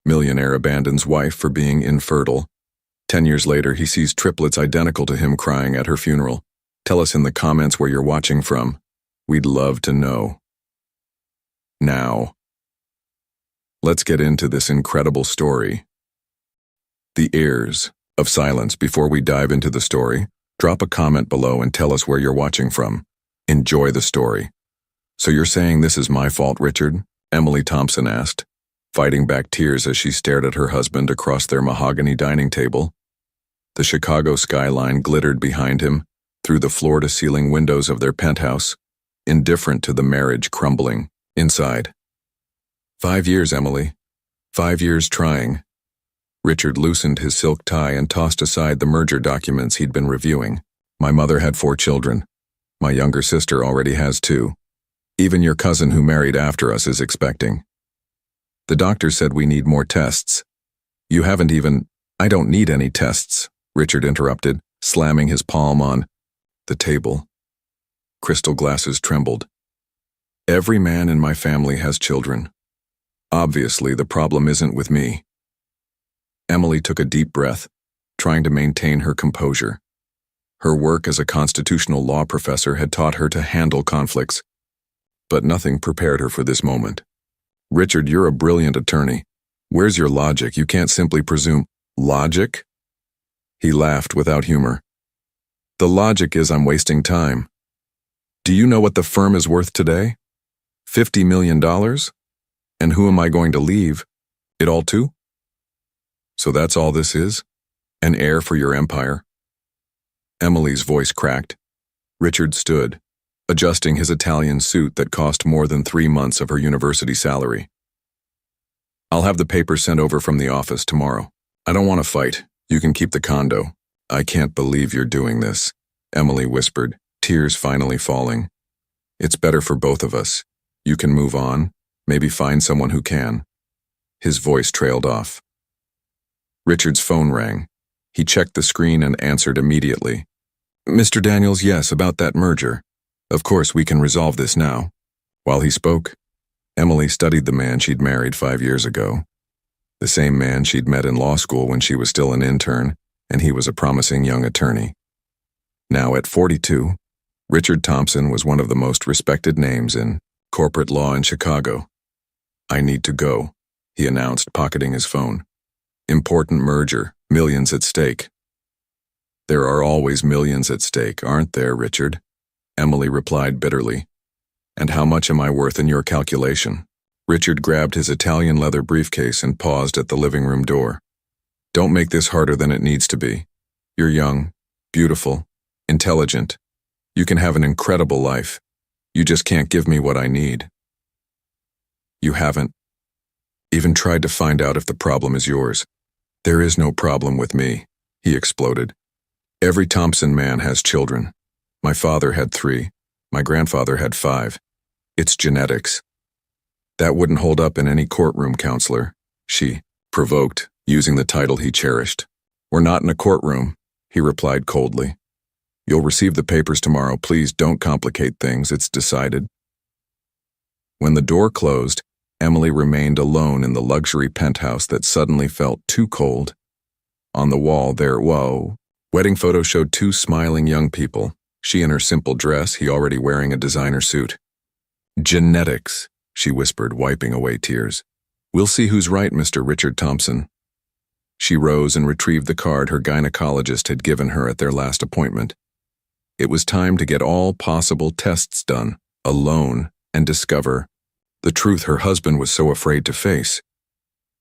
Millionaire abandons wife for being infertile. 10 years later, he sees triplets identical to him crying at her funeral. Tell us in the comments where you're watching from. We'd love to know. Now, let's get into this incredible story. The ears of silence. Before we dive into the story, drop a comment below and tell us where you're watching from. Enjoy the story. So you're saying this is my fault, Richard? Emily Thompson asked, fighting back tears as she stared at her husband across their mahogany dining table. The Chicago skyline glittered behind him through the floor-to-ceiling windows of their penthouse, indifferent to the marriage crumbling inside. 5 years, Emily. 5 years trying. Richard loosened his silk tie and tossed aside the merger documents he'd been reviewing. My mother had 4 children. My younger sister already has 2. Even your cousin who married after us is expecting. The doctor said we need more tests. You haven't even— I don't need any tests, Richard interrupted, slamming his palm on the table. Crystal glasses trembled. Every man in my family has children. Obviously, the problem isn't with me. Emily took a deep breath, trying to maintain her composure. Her work as a constitutional law professor had taught her to handle conflicts, but nothing prepared her for this moment. Richard, you're a brilliant attorney. Where's your logic? You can't simply presume. Logic? He laughed without humor. The logic is I'm wasting time. Do you know what the firm is worth today? $50 million? And who am I going to leave it all to? So that's all this is? An heir for your empire? Emily's voice cracked. Richard stood, adjusting his Italian suit that cost more than 3 months of her university salary. I'll have the papers sent over from the office tomorrow. I don't want to fight. You can keep the condo. I can't believe you're doing this, Emily whispered, tears finally falling. It's better for both of us. You can move on, maybe find someone who can. His voice trailed off. Richard's phone rang. He checked the screen and answered immediately. Mr. Daniels, yes, about that merger. Of course, we can resolve this now. While he spoke, Emily studied the man she'd married 5 years ago. The same man she'd met in law school when she was still an intern, and he was a promising young attorney. Now at 42, Richard Thompson was one of the most respected names in corporate law in Chicago. I need to go, he announced, pocketing his phone. Important merger, millions at stake. There are always millions at stake, aren't there, Richard? Emily replied bitterly. And how much am I worth in your calculation? Richard grabbed his Italian leather briefcase and paused at the living room door. Don't make this harder than it needs to be. You're young, beautiful, intelligent. You can have an incredible life. You just can't give me what I need. You haven't even tried to find out if the problem is yours. There is no problem with me, he exploded. Every Thompson man has children. My father had 3. My grandfather had 5. It's genetics. That wouldn't hold up in any courtroom, counselor, she provoked, using the title he cherished. We're not in a courtroom, he replied coldly. You'll receive the papers tomorrow. Please don't complicate things. It's decided. When the door closed, Emily remained alone in the luxury penthouse that suddenly felt too cold. On the wall their wedding photo showed 2 smiling young people, she in her simple dress, he already wearing a designer suit. Genetics, she whispered, wiping away tears. We'll see who's right, Mr. Richard Thompson. She rose and retrieved the card her gynecologist had given her at their last appointment. It was time to get all possible tests done, alone, and discover the truth her husband was so afraid to face.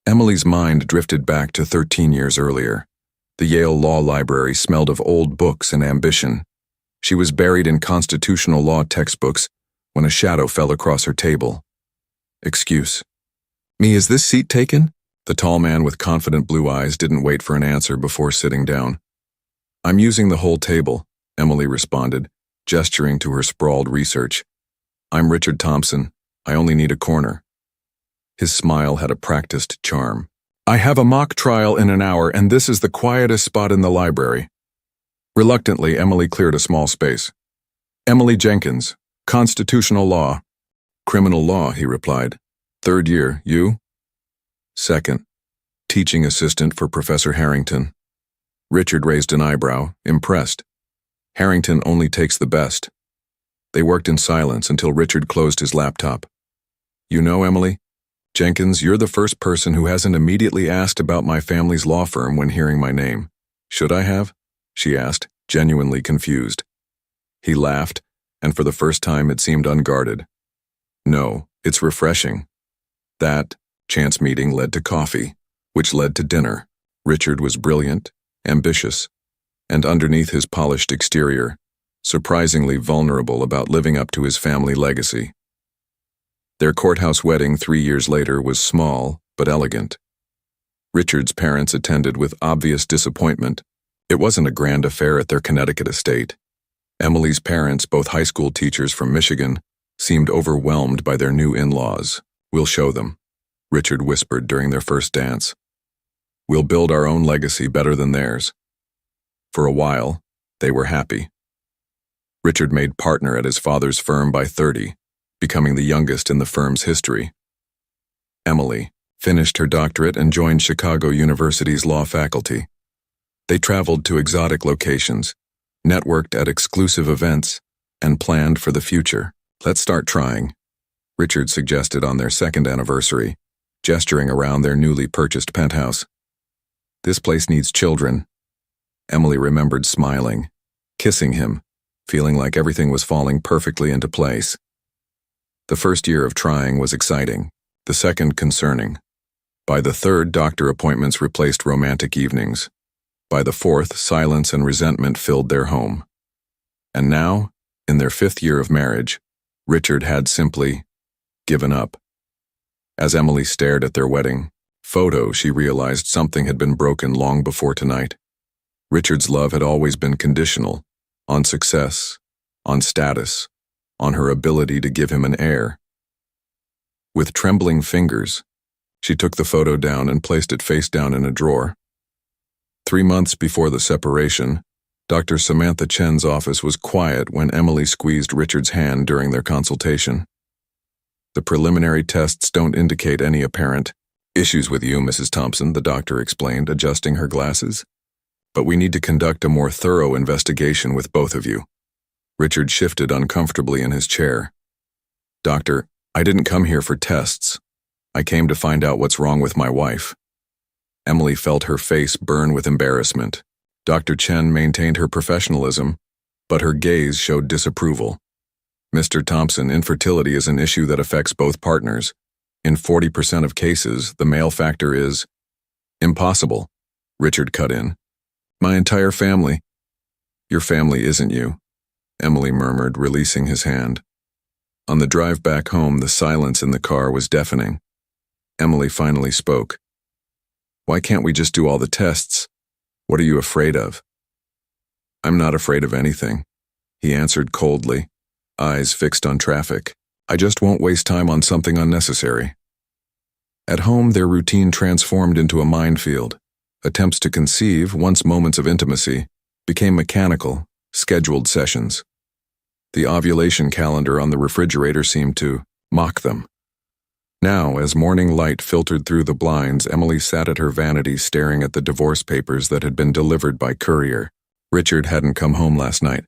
Emily's mind drifted back to 13 years earlier. The Yale Law Library smelled of old books and ambition. She was buried in constitutional law textbooks when a shadow fell across her table. Excuse me, is this seat taken? The tall man with confident blue eyes didn't wait for an answer before sitting down. I'm using the whole table, Emily responded, gesturing to her sprawled research. I'm Richard Thompson. I only need a corner. His smile had a practiced charm. I have a mock trial in an hour, and this is the quietest spot in the library. Reluctantly, Emily cleared a small space. Emily Jenkins, constitutional law. Criminal law, he replied. 3rd year, you? 2nd. teaching assistant for Professor Harrington. Richard raised an eyebrow, impressed. Harrington only takes the best. They worked in silence until Richard closed his laptop. You know, Emily? Jenkins, you're the first person who hasn't immediately asked about my family's law firm when hearing my name. Should I have? She asked, genuinely confused. He laughed, and for the first time it seemed unguarded. No, it's refreshing. That chance meeting led to coffee, which led to dinner. Richard was brilliant, ambitious, and underneath his polished exterior, surprisingly vulnerable about living up to his family legacy. Their courthouse wedding 3 years later was small but elegant. Richard's parents attended with obvious disappointment. It wasn't a grand affair at their Connecticut estate. Emily's parents, both high school teachers from Michigan, seemed overwhelmed by their new in-laws. We'll show them, Richard whispered during their first dance. We'll build our own legacy better than theirs. For a while, they were happy. Richard made partner at his father's firm by 30, becoming the youngest in the firm's history. Emily finished her doctorate and joined Chicago University's law faculty. They traveled to exotic locations, networked at exclusive events, and planned for the future. Let's start trying, Richard suggested on their second anniversary, gesturing around their newly purchased penthouse. This place needs children. Emily remembered smiling, kissing him, feeling like everything was falling perfectly into place. The first year of trying was exciting, the second concerning. By the third, doctor appointments replaced romantic evenings. By the fourth, silence and resentment filled their home. And now, in their 5th year of marriage, Richard had simply given up. As Emily stared at their wedding photo, she realized something had been broken long before tonight. Richard's love had always been conditional, on success, on status, on her ability to give him an heir. With trembling fingers, she took the photo down and placed it face down in a drawer. 3 months before the separation, Dr. Samantha Chen's office was quiet when Emily squeezed Richard's hand during their consultation. The preliminary tests don't indicate any apparent issues with you, Mrs. Thompson, the doctor explained, adjusting her glasses. But we need to conduct a more thorough investigation with both of you. Richard shifted uncomfortably in his chair. Doctor, I didn't come here for tests. I came to find out what's wrong with my wife. Emily felt her face burn with embarrassment. Dr. Chen maintained her professionalism, but her gaze showed disapproval. Mr. Thompson, infertility is an issue that affects both partners. In 40% of cases, the male factor is impossible, Richard cut in. My entire family. Your family isn't you, Emily murmured, releasing his hand. On the drive back home, the silence in the car was deafening. Emily finally spoke. Why can't we just do all the tests? What are you afraid of? I'm not afraid of anything, he answered coldly, eyes fixed on traffic. I just won't waste time on something unnecessary. At home, their routine transformed into a minefield. Attempts to conceive, once moments of intimacy, became mechanical, scheduled sessions. The ovulation calendar on the refrigerator seemed to mock them. Now, as morning light filtered through the blinds, Emily sat at her vanity staring at the divorce papers that had been delivered by courier. Richard hadn't come home last night.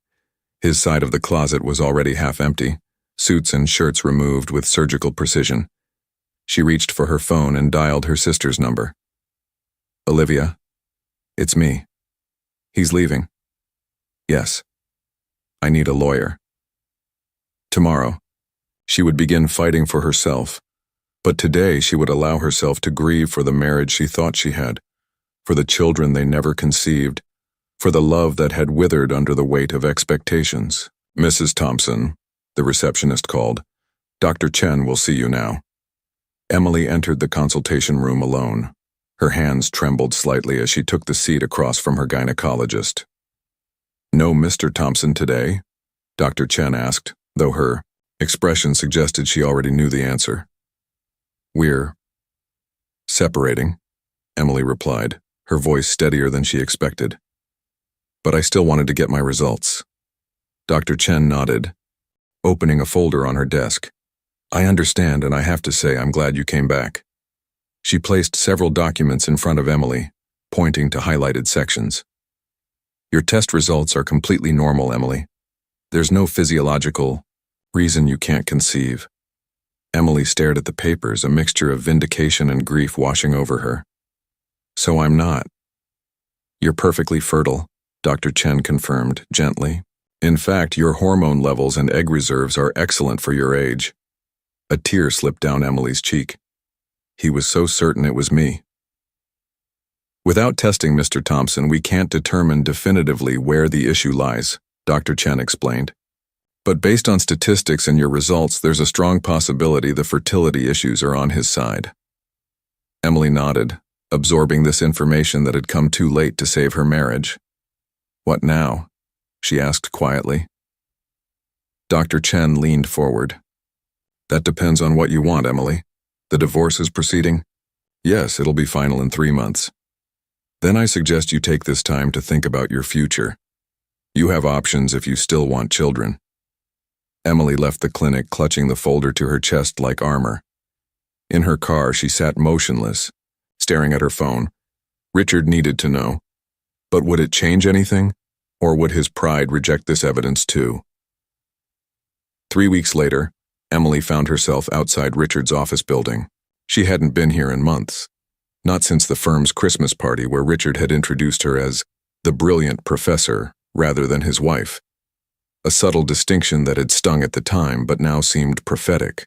His side of the closet was already half empty, suits and shirts removed with surgical precision. She reached for her phone and dialed her sister's number. Olivia, it's me. He's leaving. Yes. I need a lawyer. Tomorrow, she would begin fighting for herself, but today she would allow herself to grieve for the marriage she thought she had, for the children they never conceived, for the love that had withered under the weight of expectations. Mrs. Thompson, the receptionist called. Dr. Chen will see you now. Emily entered the consultation room alone. Her hands trembled slightly as she took the seat across from her gynecologist. No Mr. Thompson today? Dr. Chen asked, though her expression suggested she already knew the answer. We're separating, Emily replied, her voice steadier than she expected. But I still wanted to get my results. Dr. Chen nodded, opening a folder on her desk. I understand, and I have to say I'm glad you came back. She placed several documents in front of Emily, pointing to highlighted sections. Your test results are completely normal, Emily. There's no physiological reason you can't conceive. Emily stared at the papers, a mixture of vindication and grief washing over her. So I'm not. You're perfectly fertile, Dr. Chen confirmed gently. In fact, your hormone levels and egg reserves are excellent for your age. A tear slipped down Emily's cheek. He was so certain it was me. Without testing, Mr. Thompson, we can't determine definitively where the issue lies, Dr. Chen explained. But based on statistics and your results, there's a strong possibility the fertility issues are on his side. Emily nodded, absorbing this information that had come too late to save her marriage. What now? She asked quietly. Dr. Chen leaned forward. That depends on what you want, Emily. The divorce is proceeding? Yes, it'll be final in 3 months. Then I suggest you take this time to think about your future. You have options if you still want children. Emily left the clinic, clutching the folder to her chest like armor. In her car, she sat motionless, staring at her phone. Richard needed to know. But would it change anything? Or would his pride reject this evidence too? 3 weeks later, Emily found herself outside Richard's office building. She hadn't been here in months. Not since the firm's Christmas party where Richard had introduced her as the brilliant professor rather than his wife. A subtle distinction that had stung at the time but now seemed prophetic.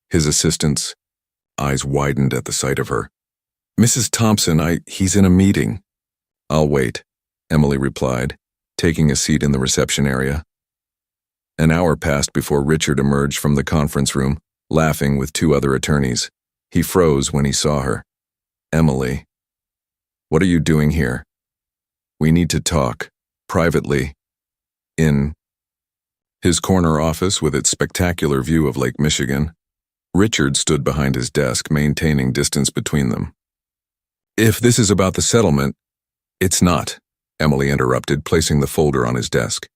His assistant's eyes widened at the sight of her. Mrs. Thompson, he's in a meeting. I'll wait, Emily replied, taking a seat in the reception area. An hour passed before Richard emerged from the conference room, laughing with 2 other attorneys. He froze when he saw her. Emily, what are you doing here? We need to talk, privately, in his corner office with its spectacular view of Lake Michigan. Richard stood behind his desk, maintaining distance between them. If this is about the settlement, it's not, Emily interrupted, placing the folder on his desk.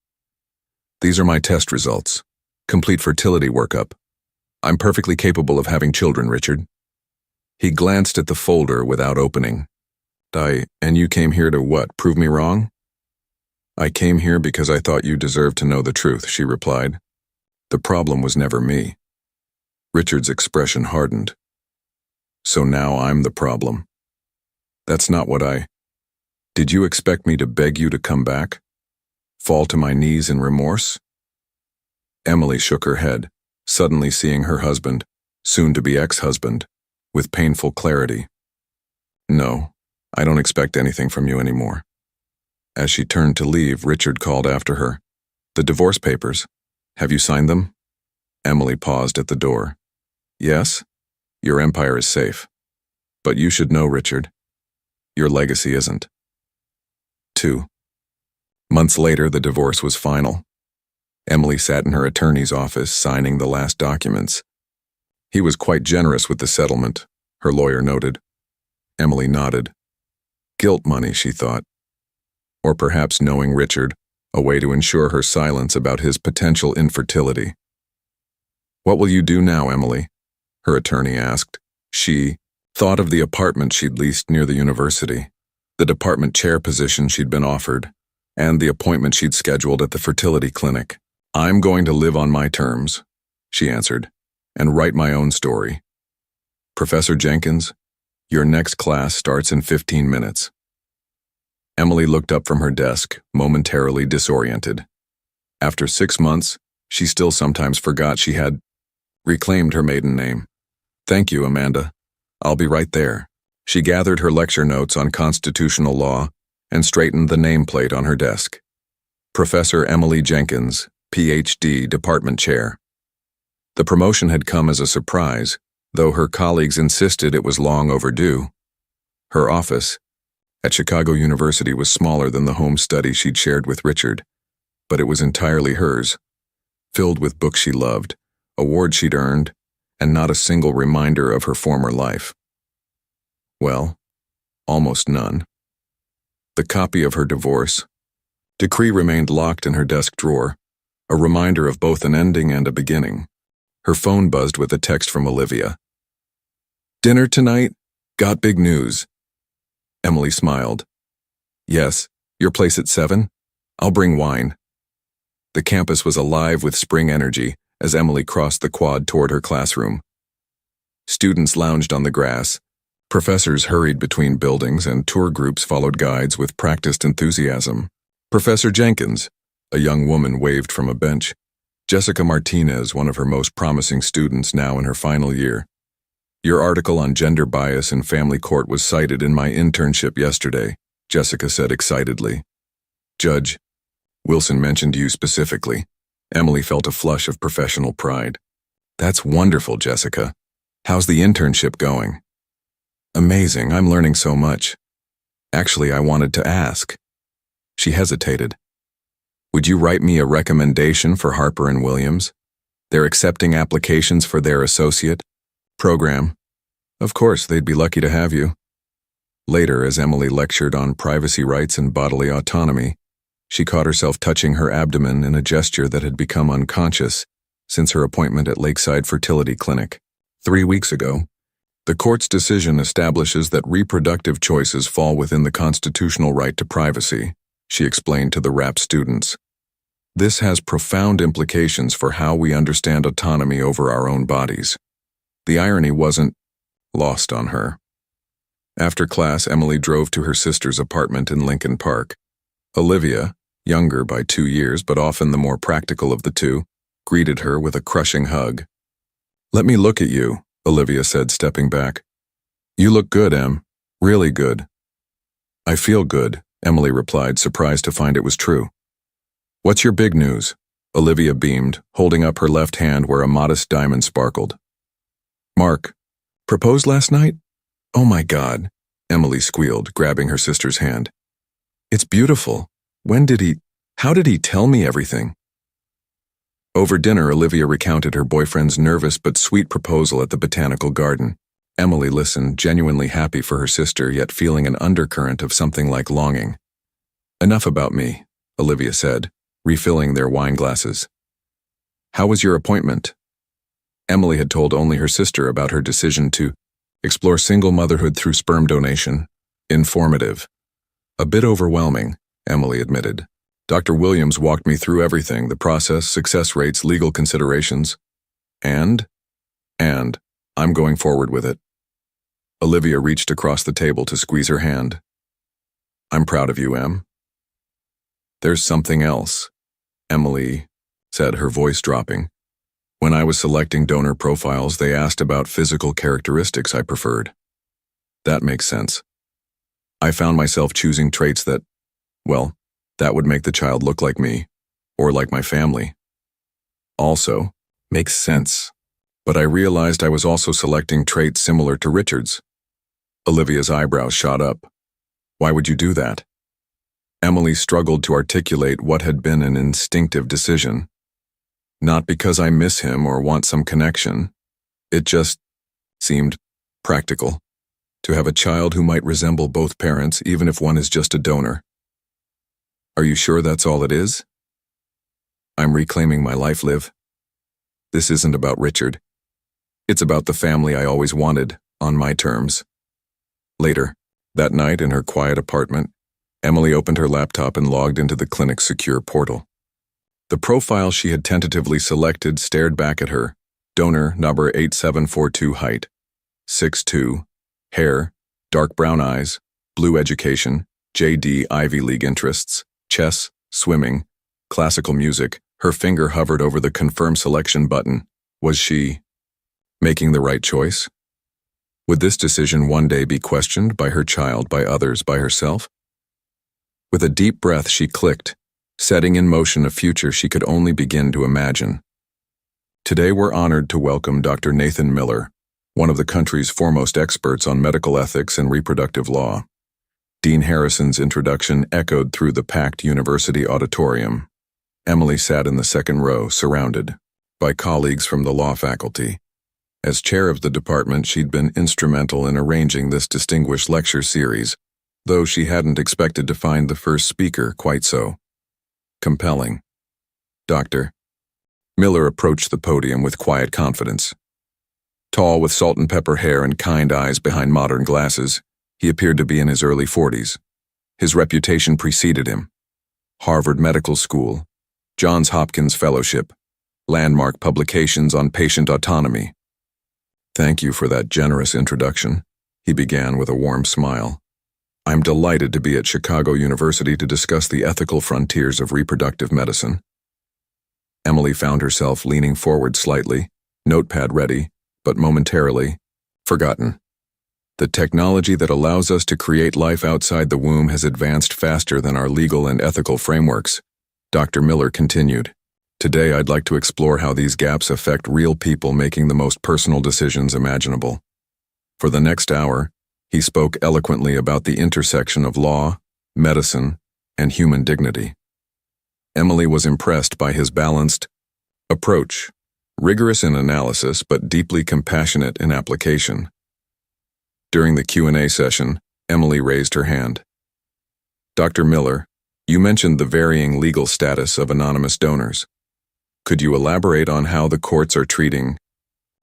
These are my test results. Complete fertility workup. I'm perfectly capable of having children, Richard. He glanced at the folder without opening. And you came here to what, prove me wrong? I came here because I thought you deserved to know the truth, she replied. The problem was never me. Richard's expression hardened. So now I'm the problem. That's not what Did you expect me to beg you to come back? Fall to my knees in remorse? Emily shook her head, suddenly seeing her husband, soon-to-be ex-husband, with painful clarity. No, I don't expect anything from you anymore. As she turned to leave, Richard called after her. The divorce papers. Have you signed them? Emily paused at the door. Yes, your empire is safe. But you should know, Richard, your legacy isn't. 2 months later, the divorce was final. Emily sat in her attorney's office, signing the last documents. He was quite generous with the settlement, her lawyer noted. Emily nodded. Guilt money, she thought. Or perhaps, knowing Richard, a way to ensure her silence about his potential infertility. What will you do now, Emily? Her attorney asked. She thought of the apartment she'd leased near the university, the department chair position she'd been offered, and the appointment she'd scheduled at the fertility clinic. I'm going to live on my terms, she answered, and write my own story. Professor Jenkins, your next class starts in 15 minutes. Emily looked up from her desk, momentarily disoriented. After 6 months, she still sometimes forgot she had reclaimed her maiden name. Thank you, Amanda. I'll be right there. She gathered her lecture notes on constitutional law and straightened the nameplate on her desk. Professor Emily Jenkins, Ph.D., Department Chair. The promotion had come as a surprise, though her colleagues insisted it was long overdue. Her office at Chicago University was smaller than the home study she'd shared with Richard, but it was entirely hers, filled with books she loved, awards she'd earned, and not a single reminder of her former life. Well, almost none. The copy of her divorce decree remained locked in her desk drawer, a reminder of both an ending and a beginning. Her phone buzzed with a text from Olivia. Dinner tonight? Got big news. Emily smiled. Yes, your place at 7? I'll bring wine. The campus was alive with spring energy as Emily crossed the quad toward her classroom. Students lounged on the grass. Professors hurried between buildings and tour groups followed guides with practiced enthusiasm. Professor Jenkins, a young woman, waved from a bench. Jessica Martinez, one of her most promising students now in her final year. Your article on gender bias in family court was cited in my internship yesterday, Jessica said excitedly. Judge Wilson mentioned you specifically. Emily felt a flush of professional pride. That's wonderful, Jessica. How's the internship going? Amazing, I'm learning so much. Actually, I wanted to ask. She hesitated. Would you write me a recommendation for Harper & Williams? They're accepting applications for their associate program. Of course, they'd be lucky to have you. Later, as Emily lectured on privacy rights and bodily autonomy, she caught herself touching her abdomen in a gesture that had become unconscious since her appointment at Lakeside Fertility Clinic 3 weeks ago. The court's decision establishes that reproductive choices fall within the constitutional right to privacy, she explained to the RAP students. This has profound implications for how we understand autonomy over our own bodies. The irony wasn't lost on her. After class, Emily drove to her sister's apartment in Lincoln Park. Olivia, younger by 2 years but often the more practical of the two, greeted her with a crushing hug. Let me look at you, Olivia said, stepping back. You look good, Em. Really good. I feel good, Emily replied, surprised to find it was true. What's your big news? Olivia beamed, holding up her left hand where a modest diamond sparkled. Mark, proposed last night? Oh my God, Emily squealed, grabbing her sister's hand. It's beautiful. How did he tell me everything? Over dinner, Olivia recounted her boyfriend's nervous but sweet proposal at the botanical garden. Emily listened, genuinely happy for her sister, yet feeling an undercurrent of something like longing. Enough about me, Olivia said, refilling their wine glasses. How was your appointment? Emily had told only her sister about her decision to explore single motherhood through sperm donation. Informative. A bit overwhelming, Emily admitted. Dr. Williams walked me through everything, the process, success rates, legal considerations. And I'm going forward with it. Olivia reached across the table to squeeze her hand. I'm proud of you, Em. There's something else, Emily said, her voice dropping. When I was selecting donor profiles, they asked about physical characteristics I preferred. That makes sense. I found myself choosing traits that would make the child look like me, or like my family. Also, makes sense. But I realized I was also selecting traits similar to Richard's. Olivia's eyebrows shot up. Why would you do that? Emily struggled to articulate what had been an instinctive decision. Not because I miss him or want some connection. It just seemed practical to have a child who might resemble both parents, even if one is just a donor. Are you sure that's all it is? I'm reclaiming my life, Liv. This isn't about Richard. It's about the family I always wanted, on my terms. Later, that night in her quiet apartment, Emily opened her laptop and logged into the clinic's secure portal. The profile she had tentatively selected stared back at her. Donor number 8742, height 6'2", hair, dark brown eyes, blue education, JD Ivy League interests, chess, swimming, classical music. Her finger hovered over the confirm selection button. Was she making the right choice? Would this decision one day be questioned by her child, by others, by herself? With a deep breath, she clicked, setting in motion a future she could only begin to imagine. Today we're honored to welcome Dr. Nathan Miller, one of the country's foremost experts on medical ethics and reproductive law. Dean Harrison's introduction echoed through the packed university auditorium. Emily sat in the second row, surrounded by colleagues from the law faculty. As chair of the department, she'd been instrumental in arranging this distinguished lecture series, though she hadn't expected to find the first speaker quite so compelling. Dr. Miller approached the podium with quiet confidence. Tall with salt and pepper hair and kind eyes behind modern glasses, he appeared to be in his early 40s. His reputation preceded him. Harvard Medical School, Johns Hopkins Fellowship, landmark publications on patient autonomy. "Thank you for that generous introduction," he began with a warm smile. "I'm delighted to be at Chicago University to discuss the ethical frontiers of reproductive medicine." Emily found herself leaning forward slightly, notepad ready, but momentarily forgotten. "The technology that allows us to create life outside the womb has advanced faster than our legal and ethical frameworks," Dr. Miller continued. "Today I'd like to explore how these gaps affect real people making the most personal decisions imaginable." For the next hour, he spoke eloquently about the intersection of law, medicine, and human dignity. Emily was impressed by his balanced approach, rigorous in analysis but deeply compassionate in application. During the Q&A session, Emily raised her hand. "Dr. Miller, you mentioned the varying legal status of anonymous donors. Could you elaborate on how the courts are treating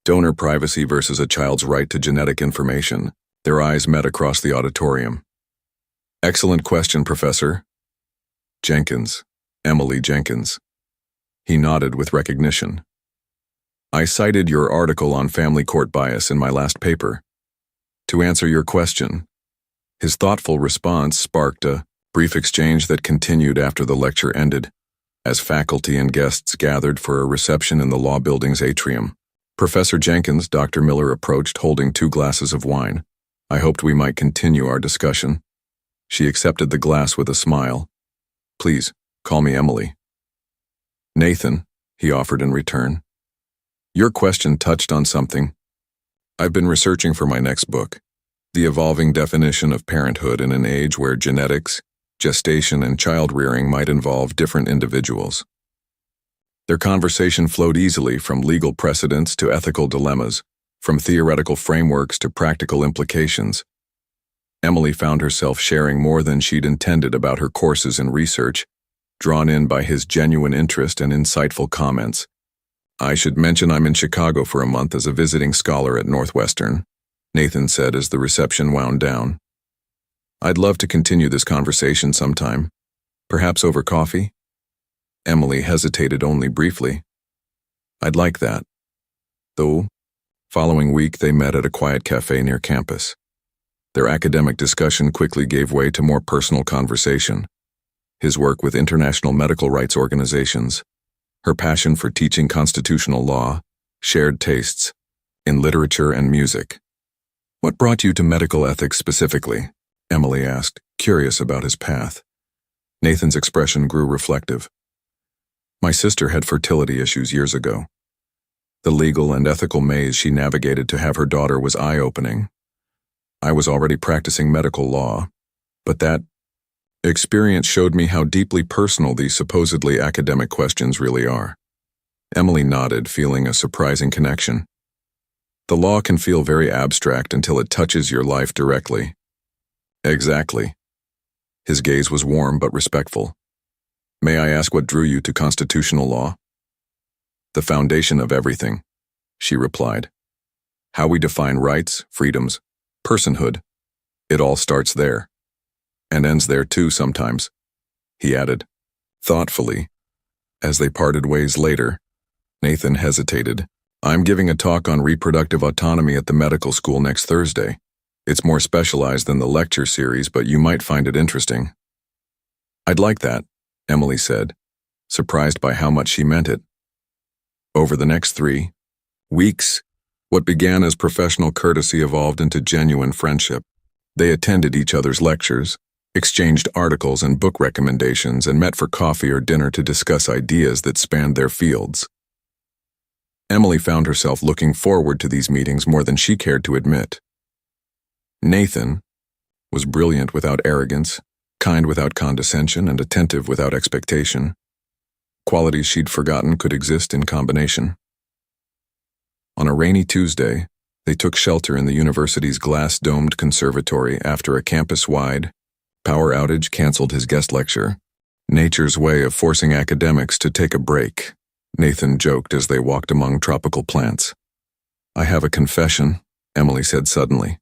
donor privacy versus a child's right to genetic information?" Their eyes met across the auditorium. "Excellent question, Professor Jenkins, Emily Jenkins." He nodded with recognition. "I cited your article on family court bias in my last paper. To answer your question." His thoughtful response sparked a brief exchange that continued after the lecture ended, as faculty and guests gathered for a reception in the law building's atrium. "Professor Jenkins," Dr. Miller approached holding 2 glasses of wine. "I hoped we might continue our discussion." She accepted the glass with a smile. "Please, call me Emily." "Nathan," he offered in return. "Your question touched on something I've been researching for my next book, the evolving definition of parenthood in an age where genetics, gestation, and child-rearing might involve different individuals." Their conversation flowed easily from legal precedents to ethical dilemmas, from theoretical frameworks to practical implications. Emily found herself sharing more than she'd intended about her courses and research, drawn in by his genuine interest and insightful comments. "I should mention I'm in Chicago for a month as a visiting scholar at Northwestern," Nathan said as the reception wound down. "I'd love to continue this conversation sometime, perhaps over coffee?" Emily hesitated only briefly. "I'd like that." The following week they met at a quiet cafe near campus. Their academic discussion quickly gave way to more personal conversation. His work with international medical rights organizations, her passion for teaching constitutional law, shared tastes in literature and music. "What brought you to medical ethics specifically?" Emily asked, curious about his path. Nathan's expression grew reflective. "My sister had fertility issues years ago. The legal and ethical maze she navigated to have her daughter was eye-opening. I was already practicing medical law, but that experience showed me how deeply personal these supposedly academic questions really are." Emily nodded, feeling a surprising connection. "The law can feel very abstract until it touches your life directly." "Exactly." His gaze was warm but respectful. "May I ask what drew you to constitutional law?" "The foundation of everything," she replied. "How we define rights, freedoms, personhood. It all starts there. And ends there too sometimes," he added, thoughtfully. As they parted ways later, Nathan hesitated. "I'm giving a talk on reproductive autonomy at the medical school next Thursday. It's more specialized than the lecture series, but you might find it interesting." "I'd like that," Emily said, surprised by how much she meant it. Over the next 3 weeks, what began as professional courtesy evolved into genuine friendship. They attended each other's lectures, exchanged articles and book recommendations, and met for coffee or dinner to discuss ideas that spanned their fields. Emily found herself looking forward to these meetings more than she cared to admit. Nathan was brilliant without arrogance, kind without condescension, and attentive without expectation. Qualities she'd forgotten could exist in combination. On a rainy Tuesday, they took shelter in the university's glass-domed conservatory after a campus-wide power outage canceled his guest lecture. "Nature's way of forcing academics to take a break," Nathan joked as they walked among tropical plants. I have a confession, Emily said suddenly.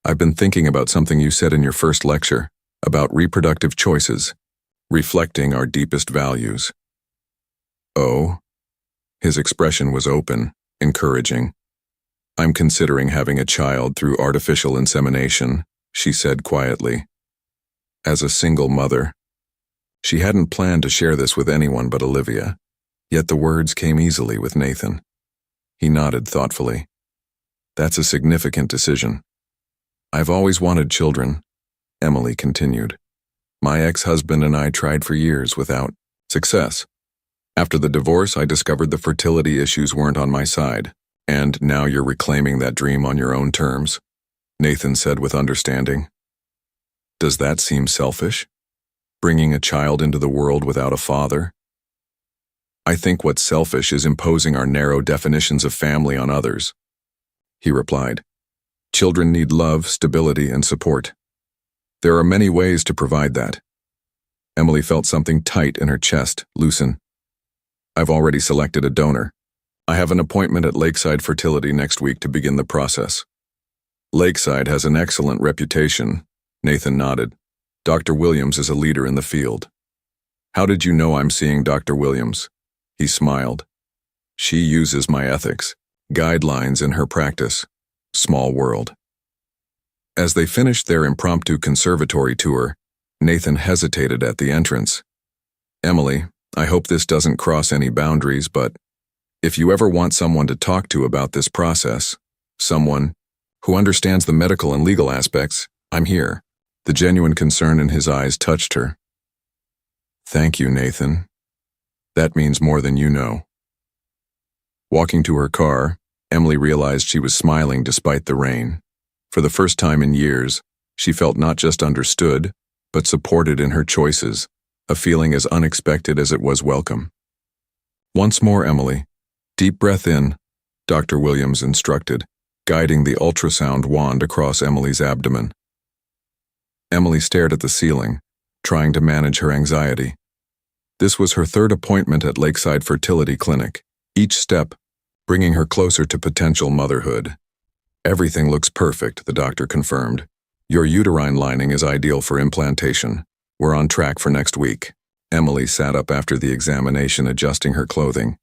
I've been thinking about something you said in your first lecture, about reproductive choices, reflecting our deepest values. Oh? His expression was open, encouraging. I'm considering having a child through artificial insemination, she said quietly. As a single mother. She hadn't planned to share this with anyone but Olivia, yet the words came easily with Nathan. He nodded thoughtfully. That's a significant decision. I've always wanted children, Emily continued. My ex-husband and I tried for years without success. After the divorce, I discovered the fertility issues weren't on my side, and now you're reclaiming that dream on your own terms, Nathan said with understanding. Does that seem selfish? Bringing a child into the world without a father? I think what's selfish is imposing our narrow definitions of family on others, he replied. Children need love, stability, and support. There are many ways to provide that. Emily felt something tight in her chest loosen. I've already selected a donor. I have an appointment at Lakeside Fertility next week to begin the process. Lakeside has an excellent reputation, Nathan nodded. Dr. Williams is a leader in the field. How did you know I'm seeing Dr. Williams? He smiled. She uses my ethics, guidelines in her practice. Small world. As they finished their impromptu conservatory tour, Nathan hesitated at the entrance. Emily, I hope this doesn't cross any boundaries, but if you ever want someone to talk to about this process, someone who understands the medical and legal aspects, I'm here. The genuine concern in his eyes touched her. Thank you, Nathan. That means more than you know. Walking to her car, Emily realized she was smiling despite the rain. For the first time in years, she felt not just understood, but supported in her choices, a feeling as unexpected as it was welcome. Once more, Emily. Deep breath in, Dr. Williams instructed, guiding the ultrasound wand across Emily's abdomen. Emily stared at the ceiling, trying to manage her anxiety. This was her third appointment at Lakeside Fertility Clinic, each step bringing her closer to potential motherhood. Everything looks perfect, the doctor confirmed. Your uterine lining is ideal for implantation. We're on track for next week. Emily sat up after the examination, adjusting her clothing.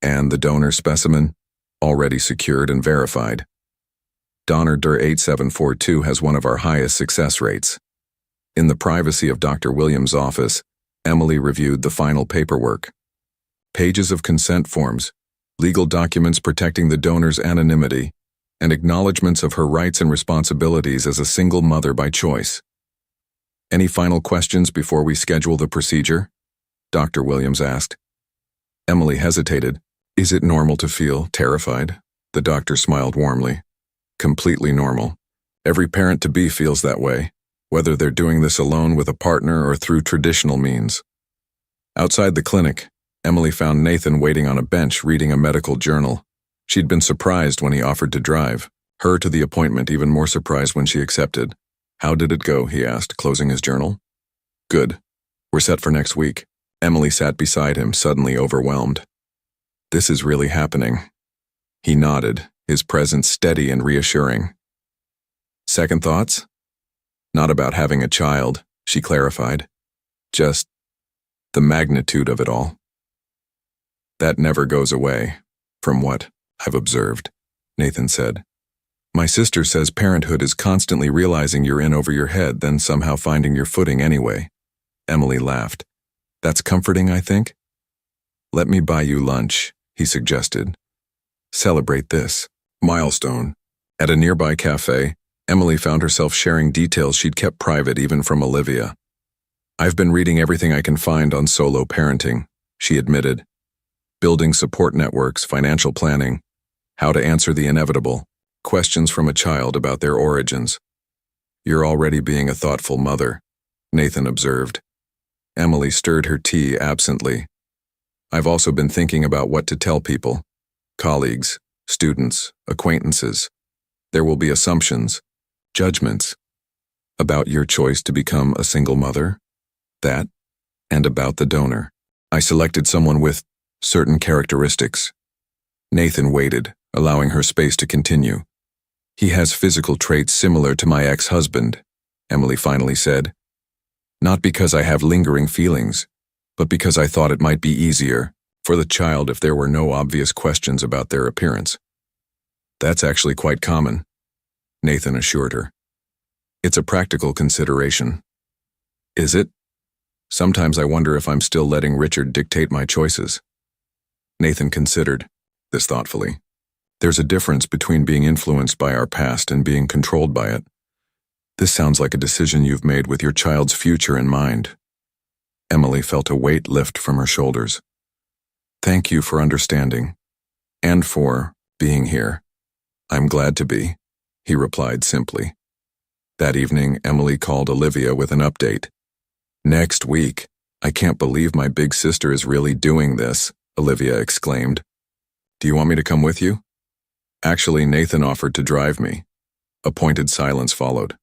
And the donor specimen? Already secured and verified. Donor DIR 8742 has one of our highest success rates. In the privacy of Dr. Williams' office, Emily reviewed the final paperwork. Pages of consent forms, legal documents protecting the donor's anonymity, and acknowledgments of her rights and responsibilities as a single mother by choice. Any final questions before we schedule the procedure? Dr. Williams asked. Emily hesitated. Is it normal to feel terrified? The doctor smiled warmly. Completely normal. Every parent-to-be feels that way, whether they're doing this alone with a partner or through traditional means. Outside the clinic, Emily found Nathan waiting on a bench reading a medical journal. She'd been surprised when he offered to drive, her to the appointment even more surprised when she accepted. How did it go? He asked, closing his journal. Good. We're set for next week. Emily sat beside him, suddenly overwhelmed. This is really happening. He nodded, his presence steady and reassuring. Second thoughts? Not about having a child, she clarified. Just the magnitude of it all. That never goes away, from what I've observed, Nathan said. My sister says parenthood is constantly realizing you're in over your head, then somehow finding your footing anyway. Emily laughed. That's comforting, I think. Let me buy you lunch, he suggested. Celebrate this milestone. At a nearby cafe, Emily found herself sharing details she'd kept private even from Olivia. I've been reading everything I can find on solo parenting, she admitted. Building support networks, financial planning, how to answer the inevitable, questions from a child about their origins. You're already being a thoughtful mother, Nathan observed. Emily stirred her tea absently. I've also been thinking about what to tell people, colleagues, students, acquaintances. There will be assumptions, judgments, about your choice to become a single mother, that, and about the donor. I selected someone with certain characteristics. Nathan waited, allowing her space to continue. He has physical traits similar to my ex-husband, Emily finally said. Not because I have lingering feelings, but because I thought it might be easier for the child if there were no obvious questions about their appearance. That's actually quite common, Nathan assured her. It's a practical consideration. Is it? Sometimes I wonder if I'm still letting Richard dictate my choices. Nathan considered this thoughtfully. There's a difference between being influenced by our past and being controlled by it. This sounds like a decision you've made with your child's future in mind. Emily felt a weight lift from her shoulders. Thank you for understanding. And for being here. I'm glad to be, he replied simply. That evening, Emily called Olivia with an update. Next week. I can't believe my big sister is really doing this, Olivia exclaimed. Do you want me to come with you? Actually, Nathan offered to drive me. A pointed silence followed.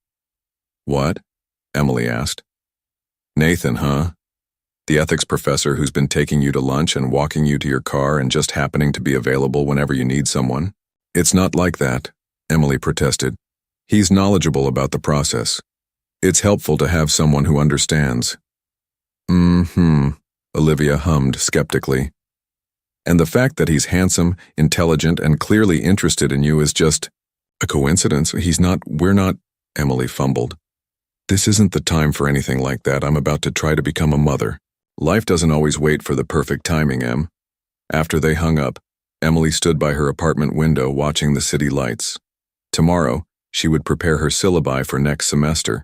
What? Emily asked. Nathan, huh? The ethics professor who's been taking you to lunch and walking you to your car and just happening to be available whenever you need someone? It's not like that, Emily protested. He's knowledgeable about the process. It's helpful to have someone who understands. Olivia hummed skeptically. And the fact that he's handsome, intelligent, and clearly interested in you is just a coincidence. We're not, Emily fumbled. This isn't the time for anything like that. I'm about to try to become a mother. Life doesn't always wait for the perfect timing, Em. After they hung up, Emily stood by her apartment window watching the city lights. Tomorrow, she would prepare her syllabi for next semester.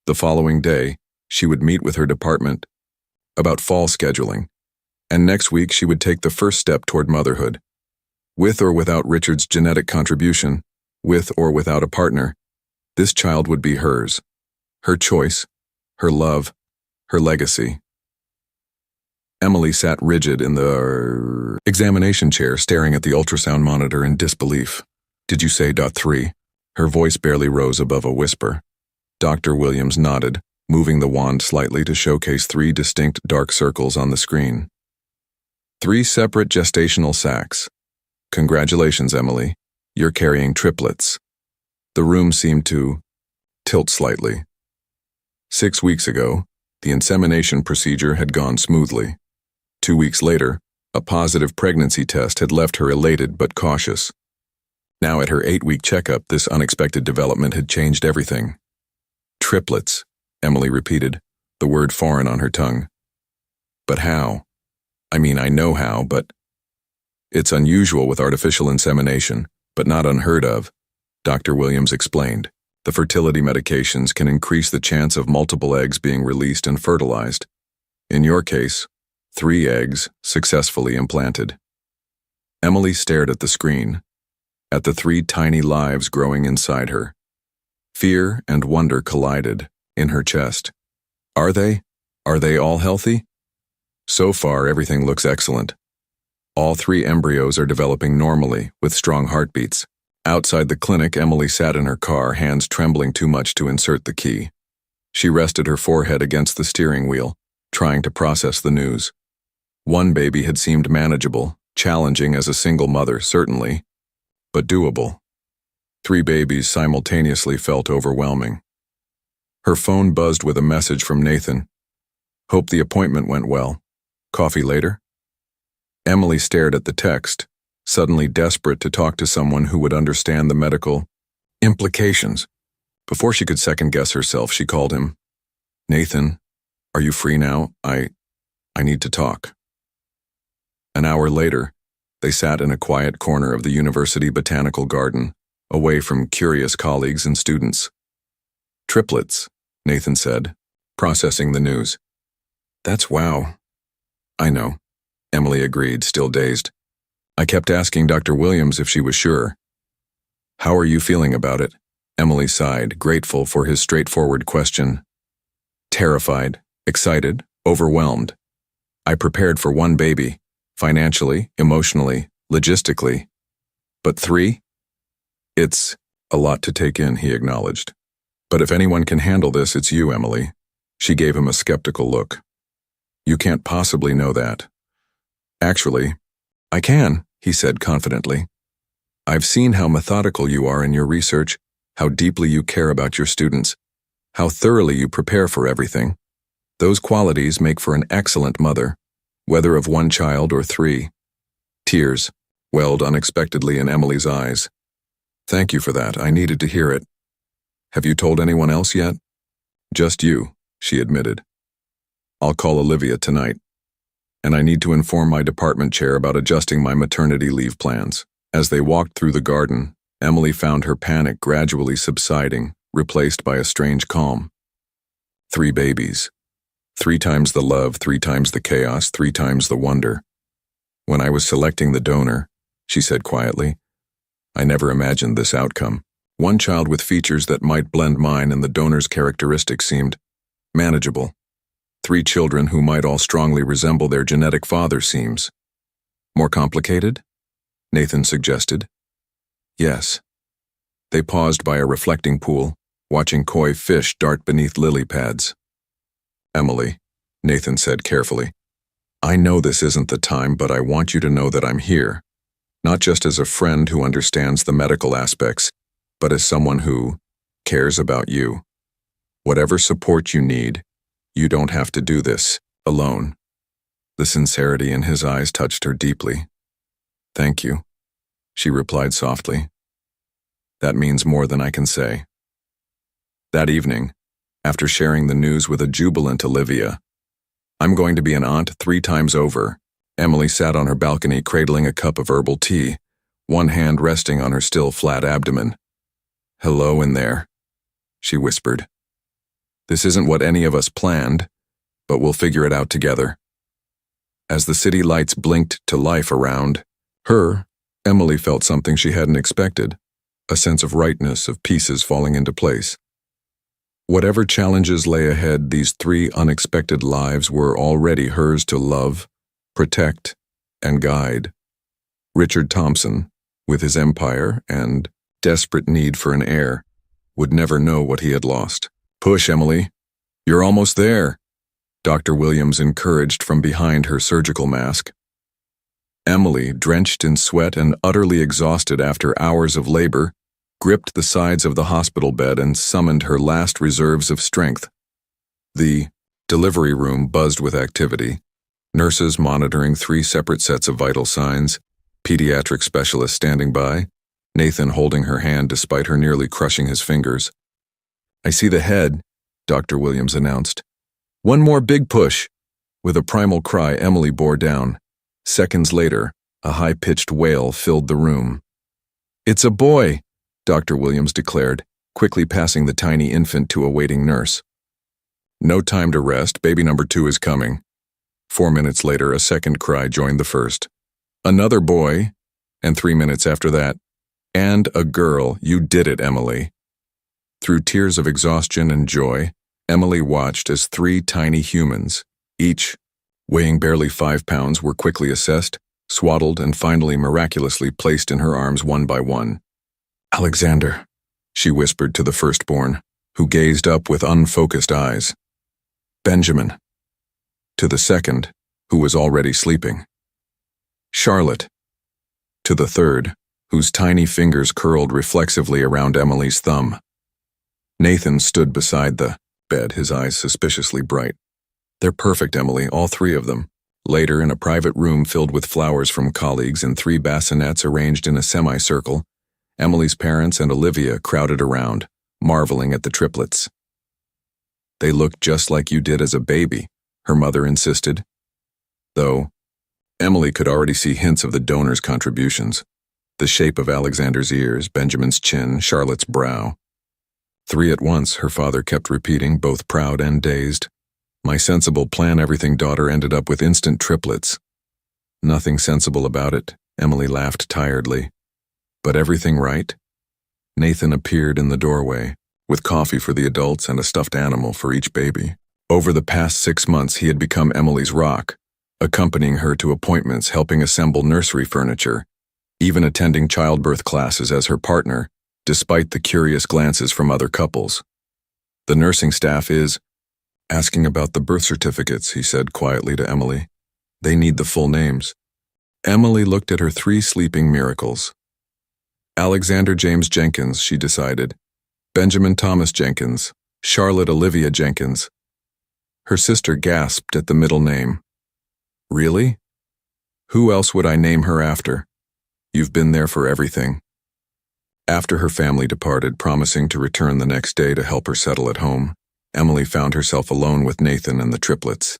The following day, she would meet with her department about fall scheduling. And next week she would take the first step toward motherhood. With or without Richard's genetic contribution, with or without a partner, this child would be hers. Her choice, her love, her legacy. Emily sat rigid in the examination chair, staring at the ultrasound monitor in disbelief. Did you say .3? Her voice barely rose above a whisper. Dr. Williams nodded, moving the wand slightly to showcase 3 distinct dark circles on the screen. 3 separate gestational sacs. Congratulations, Emily. You're carrying triplets. The room seemed to tilt slightly. 6 weeks ago, the insemination procedure had gone smoothly. 2 weeks later, a positive pregnancy test had left her elated but cautious. Now at her 8-week checkup, this unexpected development had changed everything. Triplets, Emily repeated, the word foreign on her tongue. But how? I mean, I know how, but it's unusual with artificial insemination, but not unheard of, Dr. Williams explained. The fertility medications can increase the chance of multiple eggs being released and fertilized. In your case, 3 eggs successfully implanted. Emily stared at the screen, at the 3 tiny lives growing inside her. Fear and wonder collided in her chest. Are they? Are they all healthy? So far, everything looks excellent. All 3 embryos are developing normally, with strong heartbeats. Outside the clinic, Emily sat in her car, hands trembling too much to insert the key. She rested her forehead against the steering wheel, trying to process the news. 1 baby had seemed manageable, challenging as a single mother, certainly, but doable. 3 babies simultaneously felt overwhelming. Her phone buzzed with a message from Nathan. Hope the appointment went well. Coffee later? Emily stared at the text, suddenly desperate to talk to someone who would understand the medical implications. Before she could second-guess herself, she called him. Nathan, are you free now? I need to talk. An hour later, they sat in a quiet corner of the university botanical garden, away from curious colleagues and students. Triplets, Nathan said, processing the news. That's wow. I know, Emily agreed, still dazed. I kept asking Dr. Williams if she was sure. How are you feeling about it? Emily sighed, grateful for his straightforward question. Terrified, excited, overwhelmed. I prepared for 1 baby, financially, emotionally, logistically. But 3? It's a lot to take in, he acknowledged. But if anyone can handle this, it's you, Emily. She gave him a skeptical look. You can't possibly know that. Actually, I can, he said confidently. I've seen how methodical you are in your research, how deeply you care about your students, how thoroughly you prepare for everything. Those qualities make for an excellent mother, whether of one child or three. Tears welled unexpectedly in Emily's eyes. Thank you for that. I needed to hear it. Have you told anyone else yet? Just you, she admitted. I'll call Olivia tonight. And I need to inform my department chair about adjusting my maternity leave plans. As they walked through the garden, Emily found her panic gradually subsiding, replaced by a strange calm. 3 babies. 3 times the love, 3 times the chaos, 3 times the wonder. When I was selecting the donor, she said quietly, I never imagined this outcome. 1 child with features that might blend mine and the donor's characteristics seemed manageable. 3 children who might all strongly resemble their genetic father seems more complicated? Nathan suggested. Yes. They paused by a reflecting pool, watching koi fish dart beneath lily pads. Emily, Nathan said carefully, I know this isn't the time, but I want you to know that I'm here, not just as a friend who understands the medical aspects, but as someone who cares about you. Whatever support you need, you don't have to do this alone. The sincerity in his eyes touched her deeply. Thank you, she replied softly. That means more than I can say. That evening, after sharing the news with a jubilant Olivia, I'm going to be an aunt 3 times over, Emily sat on her balcony cradling a cup of herbal tea, one hand resting on her still flat abdomen. Hello in there, she whispered. This isn't what any of us planned, but we'll figure it out together. As the city lights blinked to life around her, Emily felt something she hadn't expected, a sense of rightness, of pieces falling into place. Whatever challenges lay ahead, these 3 unexpected lives were already hers to love, protect, and guide. Richard Thompson, with his empire and desperate need for an heir, would never know what he had lost. Push, Emily. You're almost there, Dr. Williams encouraged from behind her surgical mask. Emily, drenched in sweat and utterly exhausted after hours of labor, gripped the sides of the hospital bed and summoned her last reserves of strength. The delivery room buzzed with activity, nurses monitoring 3 separate sets of vital signs, pediatric specialists standing by, Nathan holding her hand despite her nearly crushing his fingers. I see the head, Dr. Williams announced. One more big push. With a primal cry, Emily bore down. Seconds later, a high-pitched wail filled the room. It's a boy, Dr. Williams declared, quickly passing the tiny infant to a waiting nurse. No time to rest, baby number 2 is coming. 4 minutes later, a second cry joined the first. Another boy, and 3 minutes after that, and a girl. You did it, Emily. Through tears of exhaustion and joy, Emily watched as 3 tiny humans, each weighing barely 5 pounds, were quickly assessed, swaddled, and finally miraculously placed in her arms one by one. Alexander, she whispered to the firstborn, who gazed up with unfocused eyes. Benjamin, to the second, who was already sleeping. Charlotte, to the third, whose tiny fingers curled reflexively around Emily's thumb. Nathan stood beside the bed, his eyes suspiciously bright. They're perfect, Emily, all 3 of them. Later, in a private room filled with flowers from colleagues and 3 bassinets arranged in a semicircle, Emily's parents and Olivia crowded around, marveling at the triplets. They look just like you did as a baby, her mother insisted. Though, Emily could already see hints of the donor's contributions. The shape of Alexander's ears, Benjamin's chin, Charlotte's brow. 3 at once, her father kept repeating, both proud and dazed. My sensible plan everything daughter ended up with instant triplets. Nothing sensible about it, Emily laughed tiredly. But everything right? Nathan appeared in the doorway, with coffee for the adults and a stuffed animal for each baby. Over the past 6 months, he had become Emily's rock, accompanying her to appointments, helping assemble nursery furniture, even attending childbirth classes as her partner, despite the curious glances from other couples. The nursing staff is asking about the birth certificates, he said quietly to Emily. They need the full names. Emily looked at her 3 sleeping miracles. Alexander James Jenkins, she decided. Benjamin Thomas Jenkins. Charlotte Olivia Jenkins. Her sister gasped at the middle name. Really? Who else would I name her after? You've been there for everything. After her family departed, promising to return the next day to help her settle at home, Emily found herself alone with Nathan and the triplets.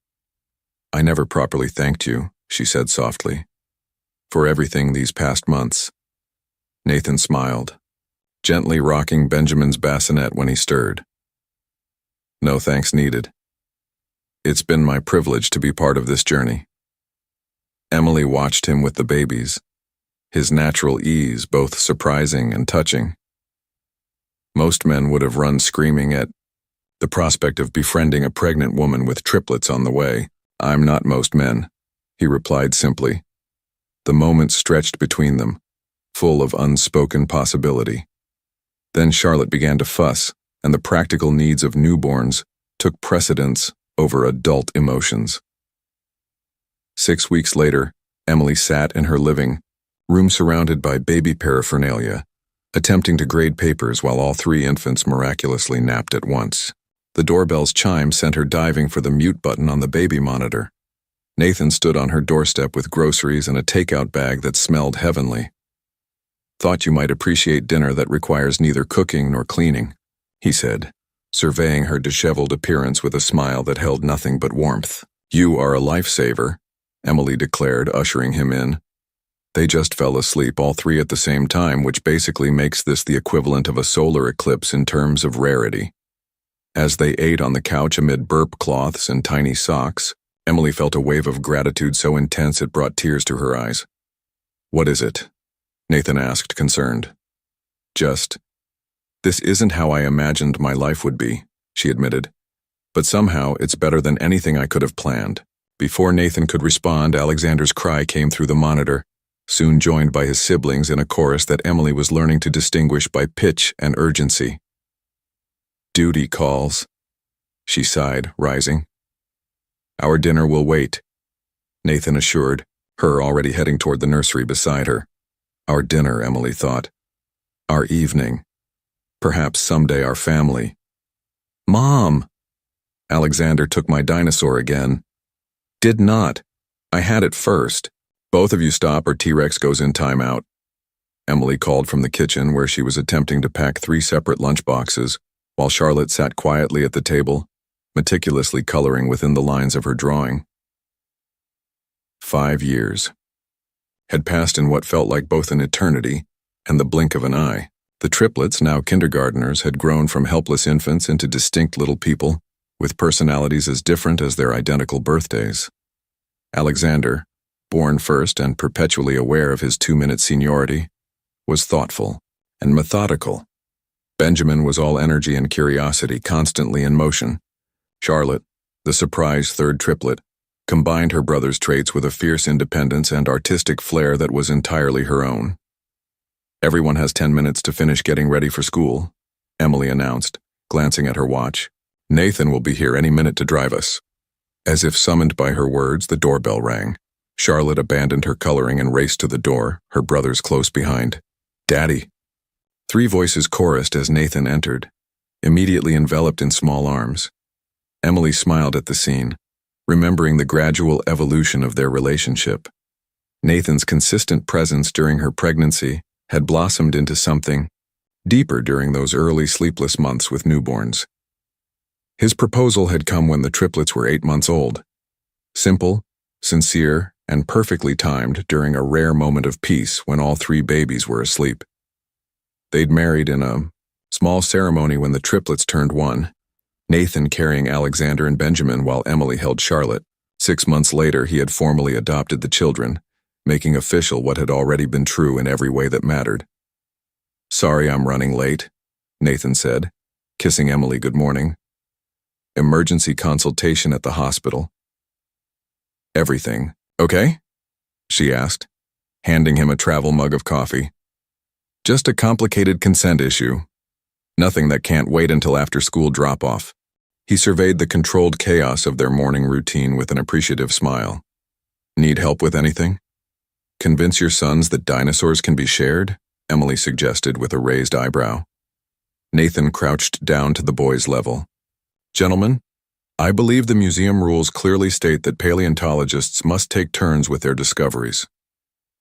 I never properly thanked you, she said softly, for everything these past months. Nathan smiled, gently rocking Benjamin's bassinet when he stirred. No thanks needed. It's been my privilege to be part of this journey. Emily watched him with the babies, his natural ease both surprising and touching. Most men would have run screaming at the prospect of befriending a pregnant woman with triplets on the way. I'm not most men, he replied simply. The moment stretched between them, full of unspoken possibility. Then Charlotte began to fuss, and the practical needs of newborns took precedence over adult emotions. 6 weeks later, Emily sat in her living room surrounded by baby paraphernalia, attempting to grade papers while all 3 infants miraculously napped at once. The doorbell's chime sent her diving for the mute button on the baby monitor. Nathan stood on her doorstep with groceries and a takeout bag that smelled heavenly. Thought you might appreciate dinner that requires neither cooking nor cleaning, he said, surveying her disheveled appearance with a smile that held nothing but warmth. You are a lifesaver, Emily declared, ushering him in. They just fell asleep, all 3 at the same time, which basically makes this the equivalent of a solar eclipse in terms of rarity. As they ate on the couch amid burp cloths and tiny socks, Emily felt a wave of gratitude so intense it brought tears to her eyes. What is it? Nathan asked, concerned. This isn't how I imagined my life would be, she admitted. But somehow it's better than anything I could have planned. Before Nathan could respond, Alexander's cry came through the monitor, soon joined by his siblings in a chorus that Emily was learning to distinguish by pitch and urgency. Duty calls, she sighed, rising. Our dinner will wait, Nathan assured, her already heading toward the nursery beside her. Our dinner, Emily thought. Our evening. Perhaps someday our family. Mom! Alexander took my dinosaur again. Did not. I had it first. Both of you stop or T-Rex goes in timeout. Emily called from the kitchen where she was attempting to pack 3 separate lunchboxes, while Charlotte sat quietly at the table, meticulously coloring within the lines of her drawing. 5 years had passed in what felt like both an eternity and the blink of an eye. The triplets, now kindergartners, had grown from helpless infants into distinct little people, with personalities as different as their identical birthdays. Alexander, born first and perpetually aware of his 2-minute seniority, was thoughtful and methodical. Benjamin was all energy and curiosity, constantly in motion. Charlotte, the surprise 3rd triplet, combined her brother's traits with a fierce independence and artistic flair that was entirely her own. Everyone has 10 minutes to finish getting ready for school, Emily announced, glancing at her watch. Nathan will be here any minute to drive us. As if summoned by her words, the doorbell rang. Charlotte abandoned her coloring and raced to the door, her brothers close behind. Daddy! 3 voices chorused as Nathan entered, immediately enveloped in small arms. Emily smiled at the scene, remembering the gradual evolution of their relationship. Nathan's consistent presence during her pregnancy had blossomed into something deeper during those early sleepless months with newborns. His proposal had come when the triplets were 8 months old. Simple, sincere, and perfectly timed during a rare moment of peace when all 3 babies were asleep. They'd married in a small ceremony when the triplets turned 1, Nathan carrying Alexander and Benjamin while Emily held Charlotte. 6 months later, he had formally adopted the children, making official what had already been true in every way that mattered. Sorry I'm running late, Nathan said, kissing Emily good morning. Emergency consultation at the hospital. Everything, okay? She asked, handing him a travel mug of coffee. Just a complicated consent issue. Nothing that can't wait until after school drop-off. He surveyed the controlled chaos of their morning routine with an appreciative smile. Need help with anything? Convince your sons that dinosaurs can be shared? Emily suggested with a raised eyebrow. Nathan crouched down to the boy's level. Gentlemen, I believe the museum rules clearly state that paleontologists must take turns with their discoveries.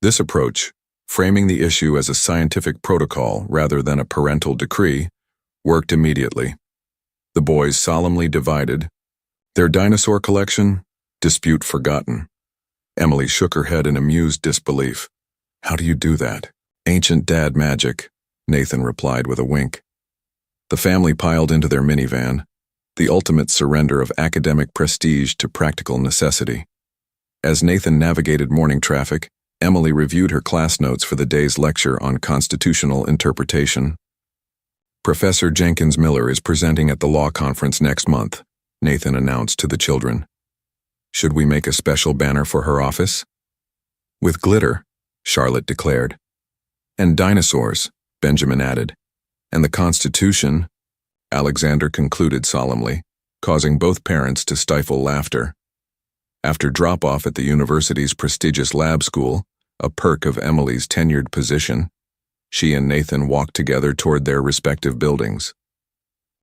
This approach, framing the issue as a scientific protocol rather than a parental decree, worked immediately. The boys solemnly divided. Their dinosaur collection? Dispute forgotten. Emily shook her head in amused disbelief. How do you do that? Ancient dad magic, Nathan replied with a wink. The family piled into their minivan, the ultimate surrender of academic prestige to practical necessity. As Nathan navigated morning traffic, Emily reviewed her class notes for the day's lecture on constitutional interpretation. Professor Jenkins Miller is presenting at the law conference next month, Nathan announced to the children. Should we make a special banner for her office? With glitter, Charlotte declared. And dinosaurs, Benjamin added. And the Constitution, Alexander concluded solemnly, causing both parents to stifle laughter. After drop-off at the university's prestigious lab school, a perk of Emily's tenured position, she and Nathan walked together toward their respective buildings.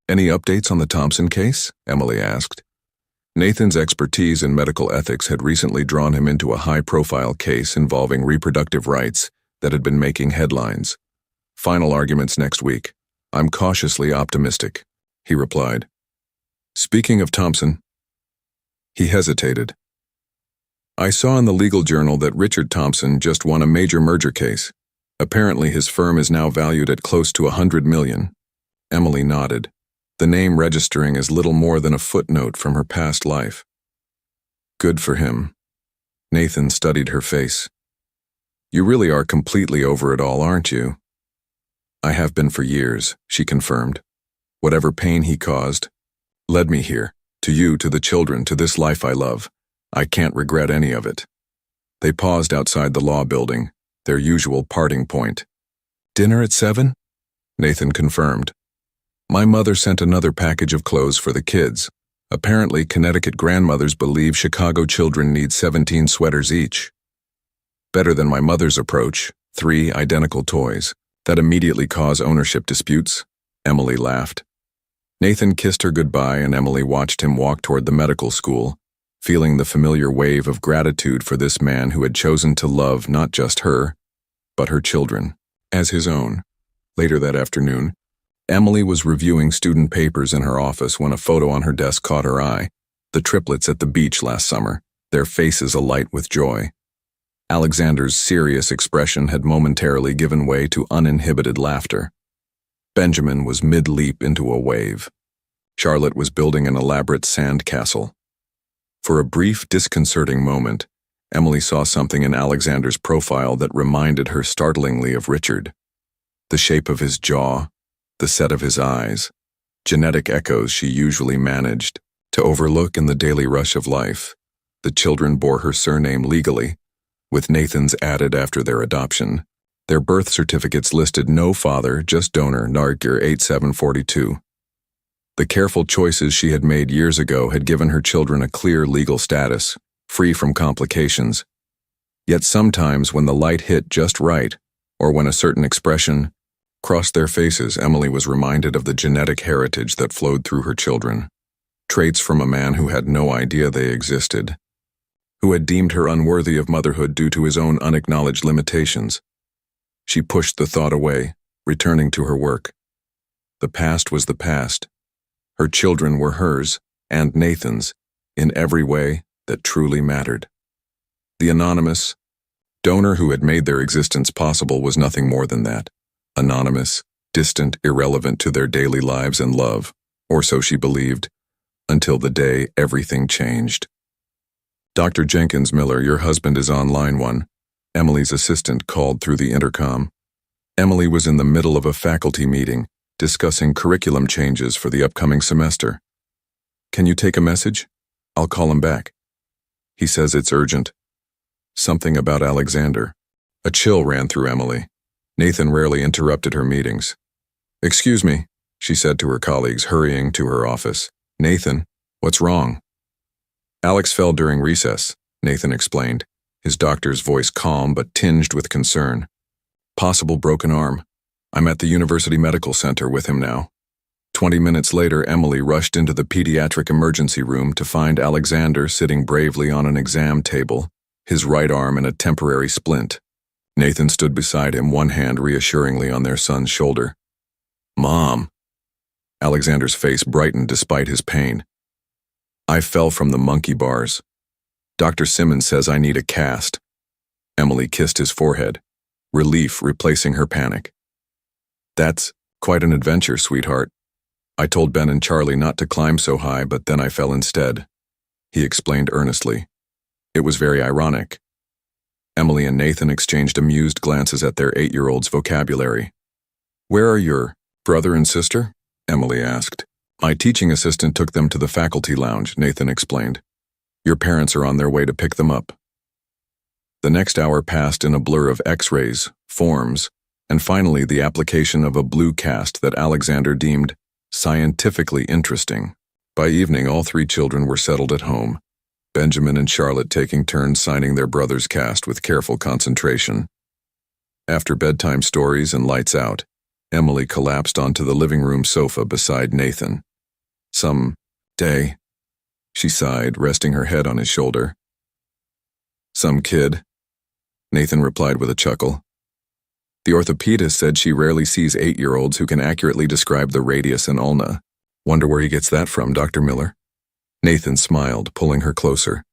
Any updates on the Thompson case? Emily asked. Nathan's expertise in medical ethics had recently drawn him into a high-profile case involving reproductive rights that had been making headlines. Final arguments next week. I'm cautiously optimistic, he replied. Speaking of Thompson, he hesitated. I saw in the legal journal that Richard Thompson just won a major merger case. Apparently his firm is now valued at close to $100 million. Emily nodded, the name registering as little more than a footnote from her past life. Good for him. Nathan studied her face. You really are completely over it all, aren't you? I have been for years, she confirmed. Whatever pain he caused led me here, to you, to the children, to this life I love. I can't regret any of it. They paused outside the law building, their usual parting point. Dinner at 7? Nathan confirmed. My mother sent another package of clothes for the kids. Apparently, Connecticut grandmothers believe Chicago children need 17 sweaters each. Better than my mother's approach, 3 identical toys that immediately cause ownership disputes, Emily laughed. Nathan kissed her goodbye and Emily watched him walk toward the medical school, feeling the familiar wave of gratitude for this man who had chosen to love not just her, but her children, as his own. Later that afternoon, Emily was reviewing student papers in her office when a photo on her desk caught her eye, the triplets at the beach last summer, their faces alight with joy. Alexander's serious expression had momentarily given way to uninhibited laughter. Benjamin was mid-leap into a wave. Charlotte was building an elaborate sand castle. For a brief, disconcerting moment, Emily saw something in Alexander's profile that reminded her startlingly of Richard. The shape of his jaw, the set of his eyes, genetic echoes she usually managed to overlook in the daily rush of life. The children bore her surname legally, with Nathan's added after their adoption. Their birth certificates listed no father, just donor, Nargir 8742. The careful choices she had made years ago had given her children a clear legal status, free from complications. Yet sometimes when the light hit just right, or when a certain expression crossed their faces, Emily was reminded of the genetic heritage that flowed through her children. Traits from a man who had no idea they existed, who had deemed her unworthy of motherhood due to his own unacknowledged limitations. She pushed the thought away, returning to her work. The past was the past. Her children were hers, and Nathan's, in every way that truly mattered. The anonymous donor who had made their existence possible was nothing more than that. Anonymous, distant, irrelevant to their daily lives and love, or so she believed, until the day everything changed. Dr. Jenkins Miller, your husband is on line 1, Emily's assistant called through the intercom. Emily was in the middle of a faculty meeting, discussing curriculum changes for the upcoming semester. Can you take a message? I'll call him back. He says it's urgent. Something about Alexander. A chill ran through Emily. Nathan rarely interrupted her meetings. Excuse me, she said to her colleagues, hurrying to her office. Nathan, what's wrong? Alex fell during recess, Nathan explained, his doctor's voice calm but tinged with concern. Possible broken arm. I'm at the University Medical Center with him now. 20 minutes later, Emily rushed into the pediatric emergency room to find Alexander sitting bravely on an exam table, his right arm in a temporary splint. Nathan stood beside him, one hand reassuringly on their son's shoulder. Mom. Alexander's face brightened despite his pain. I fell from the monkey bars. Dr. Simmons says I need a cast. Emily kissed his forehead, relief replacing her panic. That's quite an adventure, sweetheart. I told Ben and Charlie not to climb so high, but then I fell instead. He explained earnestly. It was very ironic. Emily and Nathan exchanged amused glances at their 8-year-old's vocabulary. Where are your brother and sister? Emily asked. My teaching assistant took them to the faculty lounge, Nathan explained. Your parents are on their way to pick them up. The next hour passed in a blur of x-rays, forms, and finally the application of a blue cast that Alexander deemed scientifically interesting. By evening, all 3 children were settled at home, Benjamin and Charlotte taking turns signing their brother's cast with careful concentration. After bedtime stories and lights out, Emily collapsed onto the living room sofa beside Nathan. Some day, she sighed, resting her head on his shoulder. Some kid, Nathan replied with a chuckle. The orthopedist said she rarely sees 8-year-olds who can accurately describe the radius and ulna. Wonder where he gets that from, Dr. Miller? Nathan smiled, pulling her closer.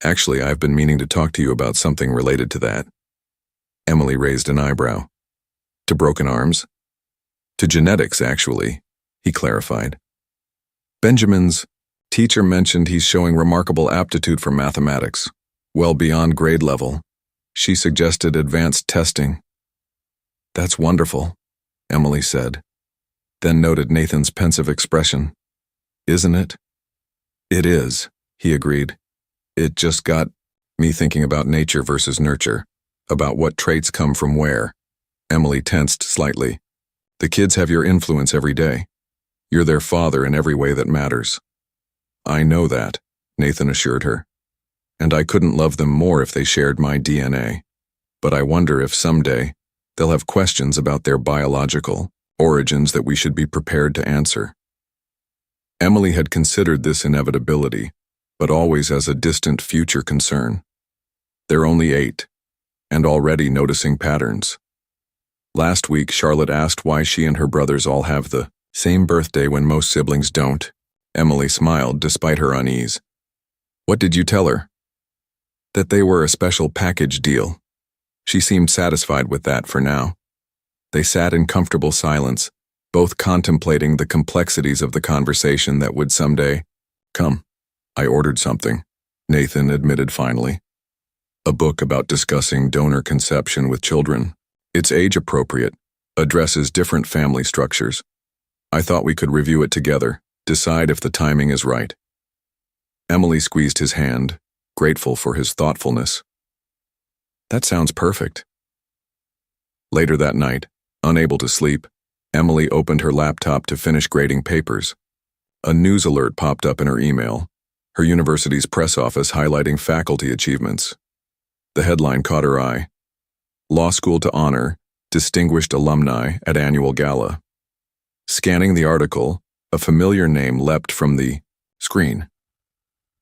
Actually, I've been meaning to talk to you about something related to that. Emily raised an eyebrow. To broken arms? To genetics, actually, he clarified. Benjamin's teacher mentioned he's showing remarkable aptitude for mathematics, well beyond grade level. She suggested advanced testing. That's wonderful, Emily said, then noted Nathan's pensive expression. Isn't it? It is, he agreed. It just got me thinking about nature versus nurture, about what traits come from where. Emily tensed slightly. The kids have your influence every day. You're their father in every way that matters. I know that, Nathan assured her. And I couldn't love them more if they shared my DNA. But I wonder if someday they'll have questions about their biological origins that we should be prepared to answer. Emily had considered this inevitability, but always as a distant future concern. They're only 8, and already noticing patterns. Last week, Charlotte asked why she and her brothers all have the same birthday when most siblings don't. Emily smiled despite her unease. What did you tell her? That they were a special package deal. She seemed satisfied with that for now. They sat in comfortable silence, both contemplating the complexities of the conversation that would someday come. I ordered something, Nathan admitted finally. A book about discussing donor conception with children. It's age-appropriate, addresses different family structures. I thought we could review it together, decide if the timing is right. Emily squeezed his hand, grateful for his thoughtfulness. That sounds perfect. Later that night, unable to sleep, Emily opened her laptop to finish grading papers. A news alert popped up in her email, her university's press office highlighting faculty achievements. The headline caught her eye. Law School to honor distinguished alumni at annual gala. Scanning the article, a familiar name leapt from the screen.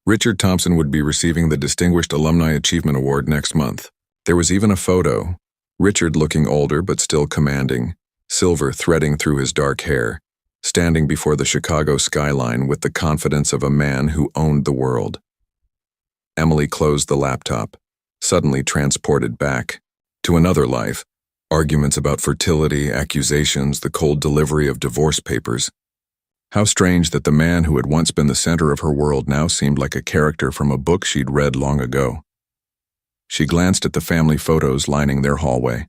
Richard Thompson would be receiving the Distinguished Alumni Achievement Award next month. There was even a photo, Richard looking older but still commanding, silver threading through his dark hair, standing before the Chicago skyline with the confidence of a man who owned the world. Emily closed the laptop, suddenly transported back to another life, arguments about fertility, accusations, the cold delivery of divorce papers. How strange that the man who had once been the center of her world now seemed like a character from a book she'd read long ago. She glanced at the family photos lining their hallway,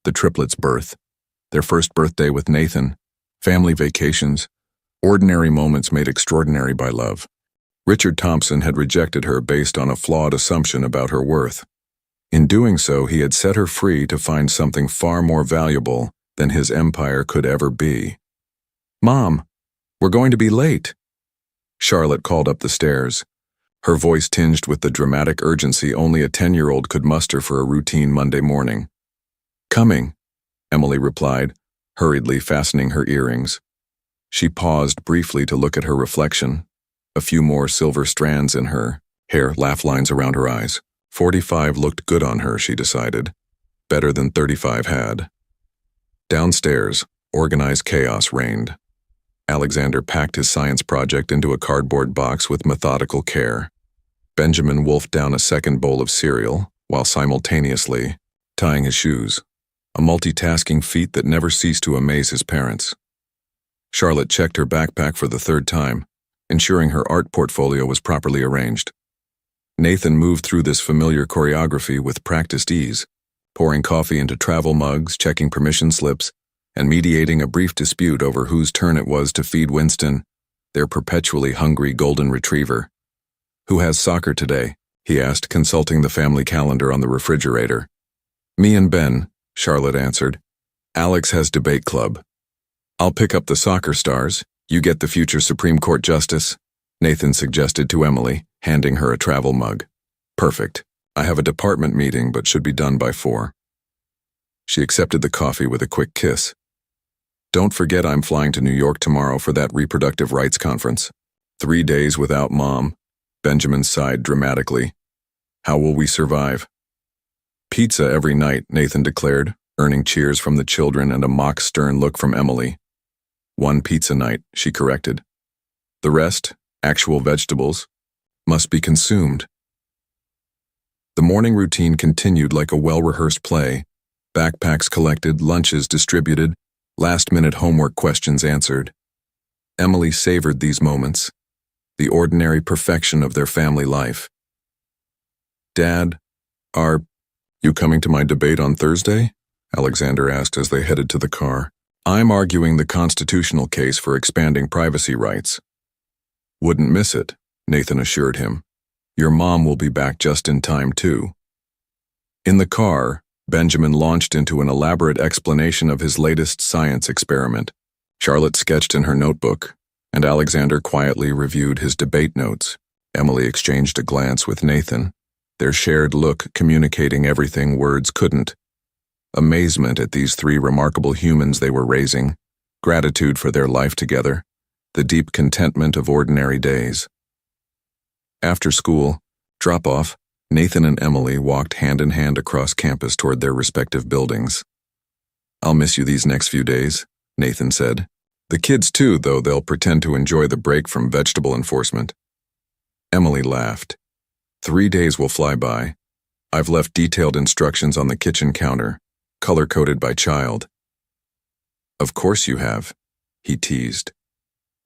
the triplets' birth, their first birthday with Nathan, family vacations, ordinary moments made extraordinary by love. Richard Thompson had rejected her based on a flawed assumption about her worth. In doing so, he had set her free to find something far more valuable than his empire could ever be. "Mom, we're going to be late," Charlotte called up the stairs. her voice tinged with the dramatic urgency only a 10-year-old could muster for a routine Monday morning. "Coming," Emily replied, hurriedly fastening her earrings. She paused briefly to look at her reflection, a few more silver strands in her hair, laugh lines around her eyes. 45 looked good on her, she decided. Better than 35 had. Downstairs, organized chaos reigned. Alexander packed his science project into a cardboard box with methodical care. Benjamin wolfed down a second bowl of cereal, while simultaneously tying his shoes, a multitasking feat that never ceased to amaze his parents. Charlotte checked her backpack for the third time, ensuring her art portfolio was properly arranged. Nathan moved through this familiar choreography with practiced ease, pouring coffee into travel mugs, checking permission slips, and mediating a brief dispute over whose turn it was to feed Winston, their perpetually hungry golden retriever. "Who has soccer today?" he asked, consulting the family calendar on the refrigerator. "Me and Ben," Charlotte answered. "Alex has debate club." "I'll pick up the soccer stars. You get the future Supreme Court justice," Nathan suggested to Emily, handing her a travel mug. "Perfect. I have a department meeting but should be done by 4. She accepted the coffee with a quick kiss. "Don't forget I'm flying to New York tomorrow for that reproductive rights conference. 3 days without Mom," Benjamin sighed dramatically. "How will we survive?" "Pizza every night," Nathan declared, earning cheers from the children and a mock stern look from Emily. "1 pizza night," she corrected. "The rest, actual vegetables, must be consumed." The morning routine continued like a well-rehearsed play. Backpacks collected, lunches distributed, last-minute homework questions answered. Emily savored these moments, the ordinary perfection of their family life. "Dad, are you coming to my debate on Thursday?" Alexander asked as they headed to the car. "I'm arguing the constitutional case for expanding privacy rights." "Wouldn't miss it," Nathan assured him. "Your mom will be back just in time, too." In the car, Benjamin launched into an elaborate explanation of his latest science experiment. Charlotte sketched in her notebook, and Alexander quietly reviewed his debate notes. Emily exchanged a glance with Nathan, their shared look communicating everything words couldn't. Amazement at these 3 remarkable humans they were raising, gratitude for their life together, the deep contentment of ordinary days. After school, drop-off, Nathan and Emily walked hand-in-hand across campus toward their respective buildings. "I'll miss you these next few days," Nathan said. "The kids too, though they'll pretend to enjoy the break from vegetable enforcement." Emily laughed. 3 days will fly by. I've left detailed instructions on the kitchen counter, color-coded by child." "Of course you have," he teased.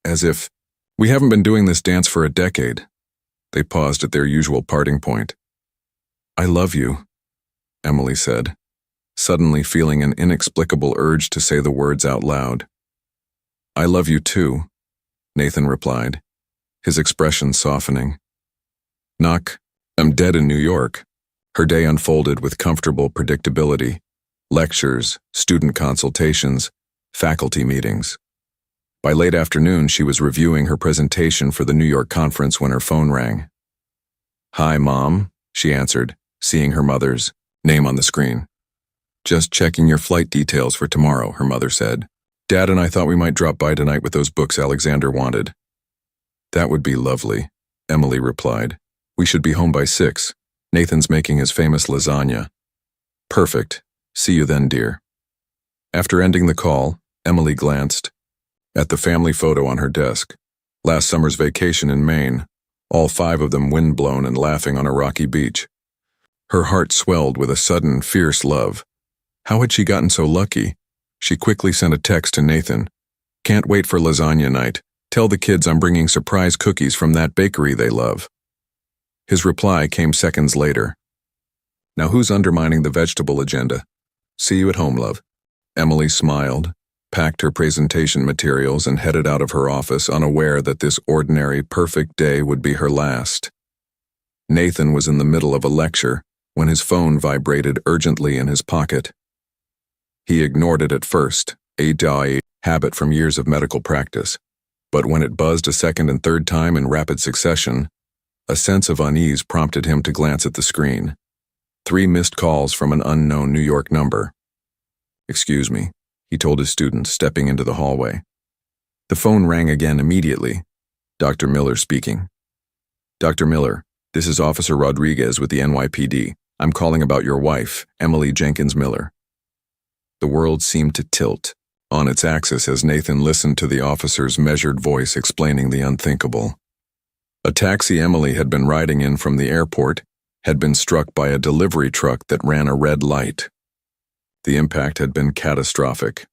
As if, "We haven't been doing this dance for a decade." They paused at their usual parting point. "I love you," Emily said, suddenly feeling an inexplicable urge to say the words out loud. "I love you too," Nathan replied, his expression softening. I'm dead in New York." Her day unfolded with comfortable predictability. Lectures, student consultations, faculty meetings. By late afternoon, she was reviewing her presentation for the New York conference when her phone rang. "Hi, Mom," she answered, seeing her mother's name on the screen. "Just checking your flight details for tomorrow," her mother said. "Dad and I thought we might drop by tonight with those books Alexander wanted." "That would be lovely," Emily replied. "We should be home by 6. Nathan's making his famous lasagna." "Perfect. See you then, dear." After ending the call, Emily glanced at the family photo on her desk. Last summer's vacation in Maine, all 5 of them windblown and laughing on a rocky beach. Her heart swelled with a sudden, fierce love. How had she gotten so lucky? She quickly sent a text to Nathan. "Can't wait for lasagna night. Tell the kids I'm bringing surprise cookies from that bakery they love." His reply came seconds later. "Now who's undermining the vegetable agenda? See you at home, love." Emily smiled, packed her presentation materials, and headed out of her office, unaware that this ordinary, perfect day would be her last. Nathan was in the middle of a lecture when his phone vibrated urgently in his pocket. He ignored it at first, a habit from years of medical practice, but when it buzzed a second and third time in rapid succession, A sense of unease prompted him to glance at the screen. 3 missed calls from an unknown New York number. "Excuse me," he told his student, stepping into the hallway. The phone rang again immediately. Dr. Miller speaking. "Dr. Miller, this is Officer Rodriguez with the NYPD. I'm calling about your wife, Emily Jenkins Miller." The world seemed to tilt on its axis as Nathan listened to the officer's measured voice explaining the unthinkable. A taxi Emily had been riding in from the airport had been struck by a delivery truck that ran a red light. The impact had been catastrophic.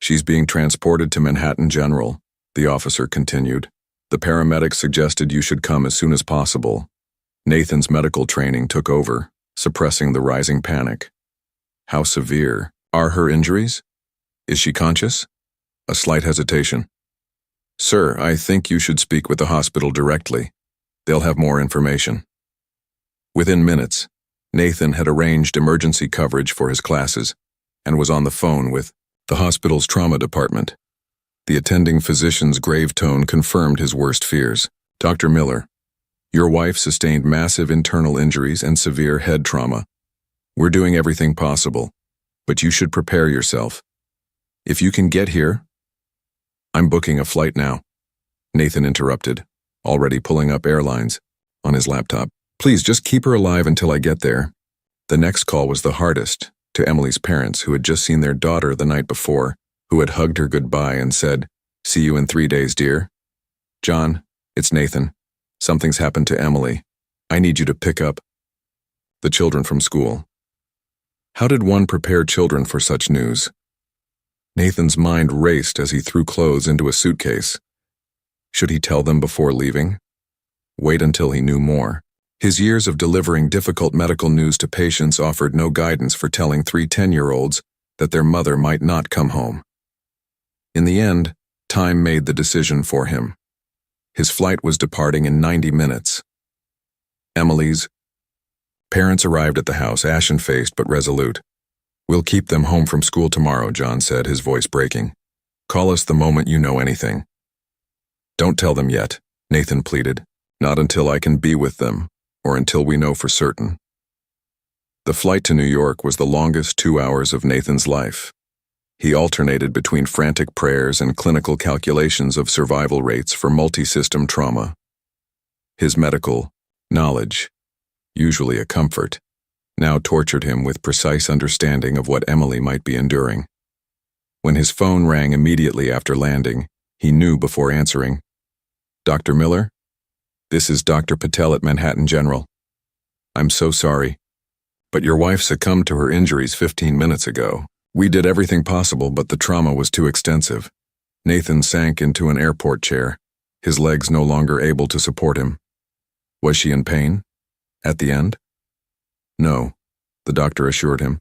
"She's being transported to Manhattan General," the officer continued. "The paramedics suggested you should come as soon as possible." Nathan's medical training took over, suppressing the rising panic. "How severe are her injuries? Is she conscious?" A slight hesitation. "Sir, I think you should speak with the hospital directly. They'll have more information." Within minutes, Nathan had arranged emergency coverage for his classes and was on the phone with the hospital's trauma department. The attending physician's grave tone confirmed his worst fears. "Dr. Miller, your wife sustained massive internal injuries and severe head trauma. We're doing everything possible, but you should prepare yourself. If you can get here—" "I'm booking a flight now," Nathan interrupted, already pulling up airlines on his laptop. "Please just keep her alive until I get there." The next call was the hardest, to Emily's parents, who had just seen their daughter the night before, who had hugged her goodbye and said, "See you in 3 days, dear." "John, it's Nathan. Something's happened to Emily. I need you to pick up the children from school." How did one prepare children for such news? Nathan's mind raced as he threw clothes into a suitcase. Should he tell them before leaving? Wait until he knew more. His years of delivering difficult medical news to patients offered no guidance for telling 3 10-year-olds that their mother might not come home. In the end, time made the decision for him. His flight was departing in 90 minutes. Emily's parents arrived at the house, ashen-faced but resolute. "We'll keep them home from school tomorrow," John said, his voice breaking. "Call us the moment you know anything." "Don't tell them yet," Nathan pleaded. "Not until I can be with them, or until we know for certain." The flight to New York was the longest 2 hours of Nathan's life. He alternated between frantic prayers and clinical calculations of survival rates for multi-system trauma. His medical knowledge, usually a comfort, now tortured him with precise understanding of what Emily might be enduring. When his phone rang immediately after landing, he knew before answering. "Dr. Miller? This is Dr. Patel at Manhattan General. I'm so sorry, but your wife succumbed to her injuries 15 minutes ago. We did everything possible, but the trauma was too extensive." Nathan sank into an airport chair, his legs no longer able to support him. "Was she in pain? At the end?" "No," the doctor assured him.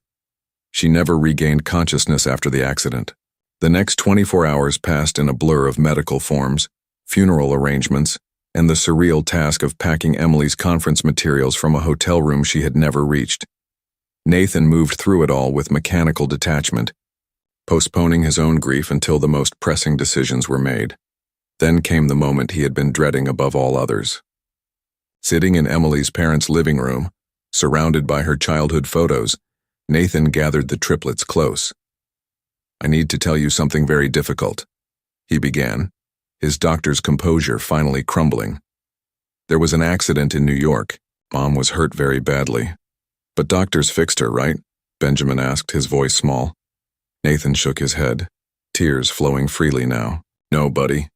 "She never regained consciousness after the accident." The next 24 hours passed in a blur of medical forms, funeral arrangements, and the surreal task of packing Emily's conference materials from a hotel room she had never reached. Nathan moved through it all with mechanical detachment, postponing his own grief until the most pressing decisions were made. Then came the moment he had been dreading above all others. Sitting in Emily's parents' living room, surrounded by her childhood photos, Nathan gathered the triplets close. "I need to tell you something very difficult," he began, his doctor's composure finally crumbling. "There was an accident in New York. Mom was hurt very badly." "But doctors fixed her, right?" Benjamin asked, his voice small. Nathan shook his head, tears flowing freely now. "No, buddy.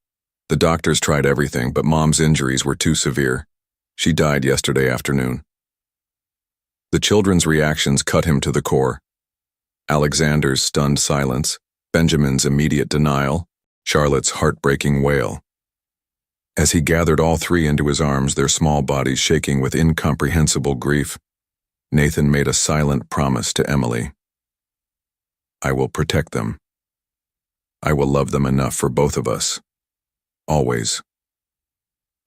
The doctors tried everything, but Mom's injuries were too severe. She died yesterday afternoon." The children's reactions cut him to the core. Alexander's stunned silence, Benjamin's immediate denial, Charlotte's heartbreaking wail. As he gathered all 3 into his arms, their small bodies shaking with incomprehensible grief, Nathan made a silent promise to Emily. "I will protect them. I will love them enough for both of us. Always."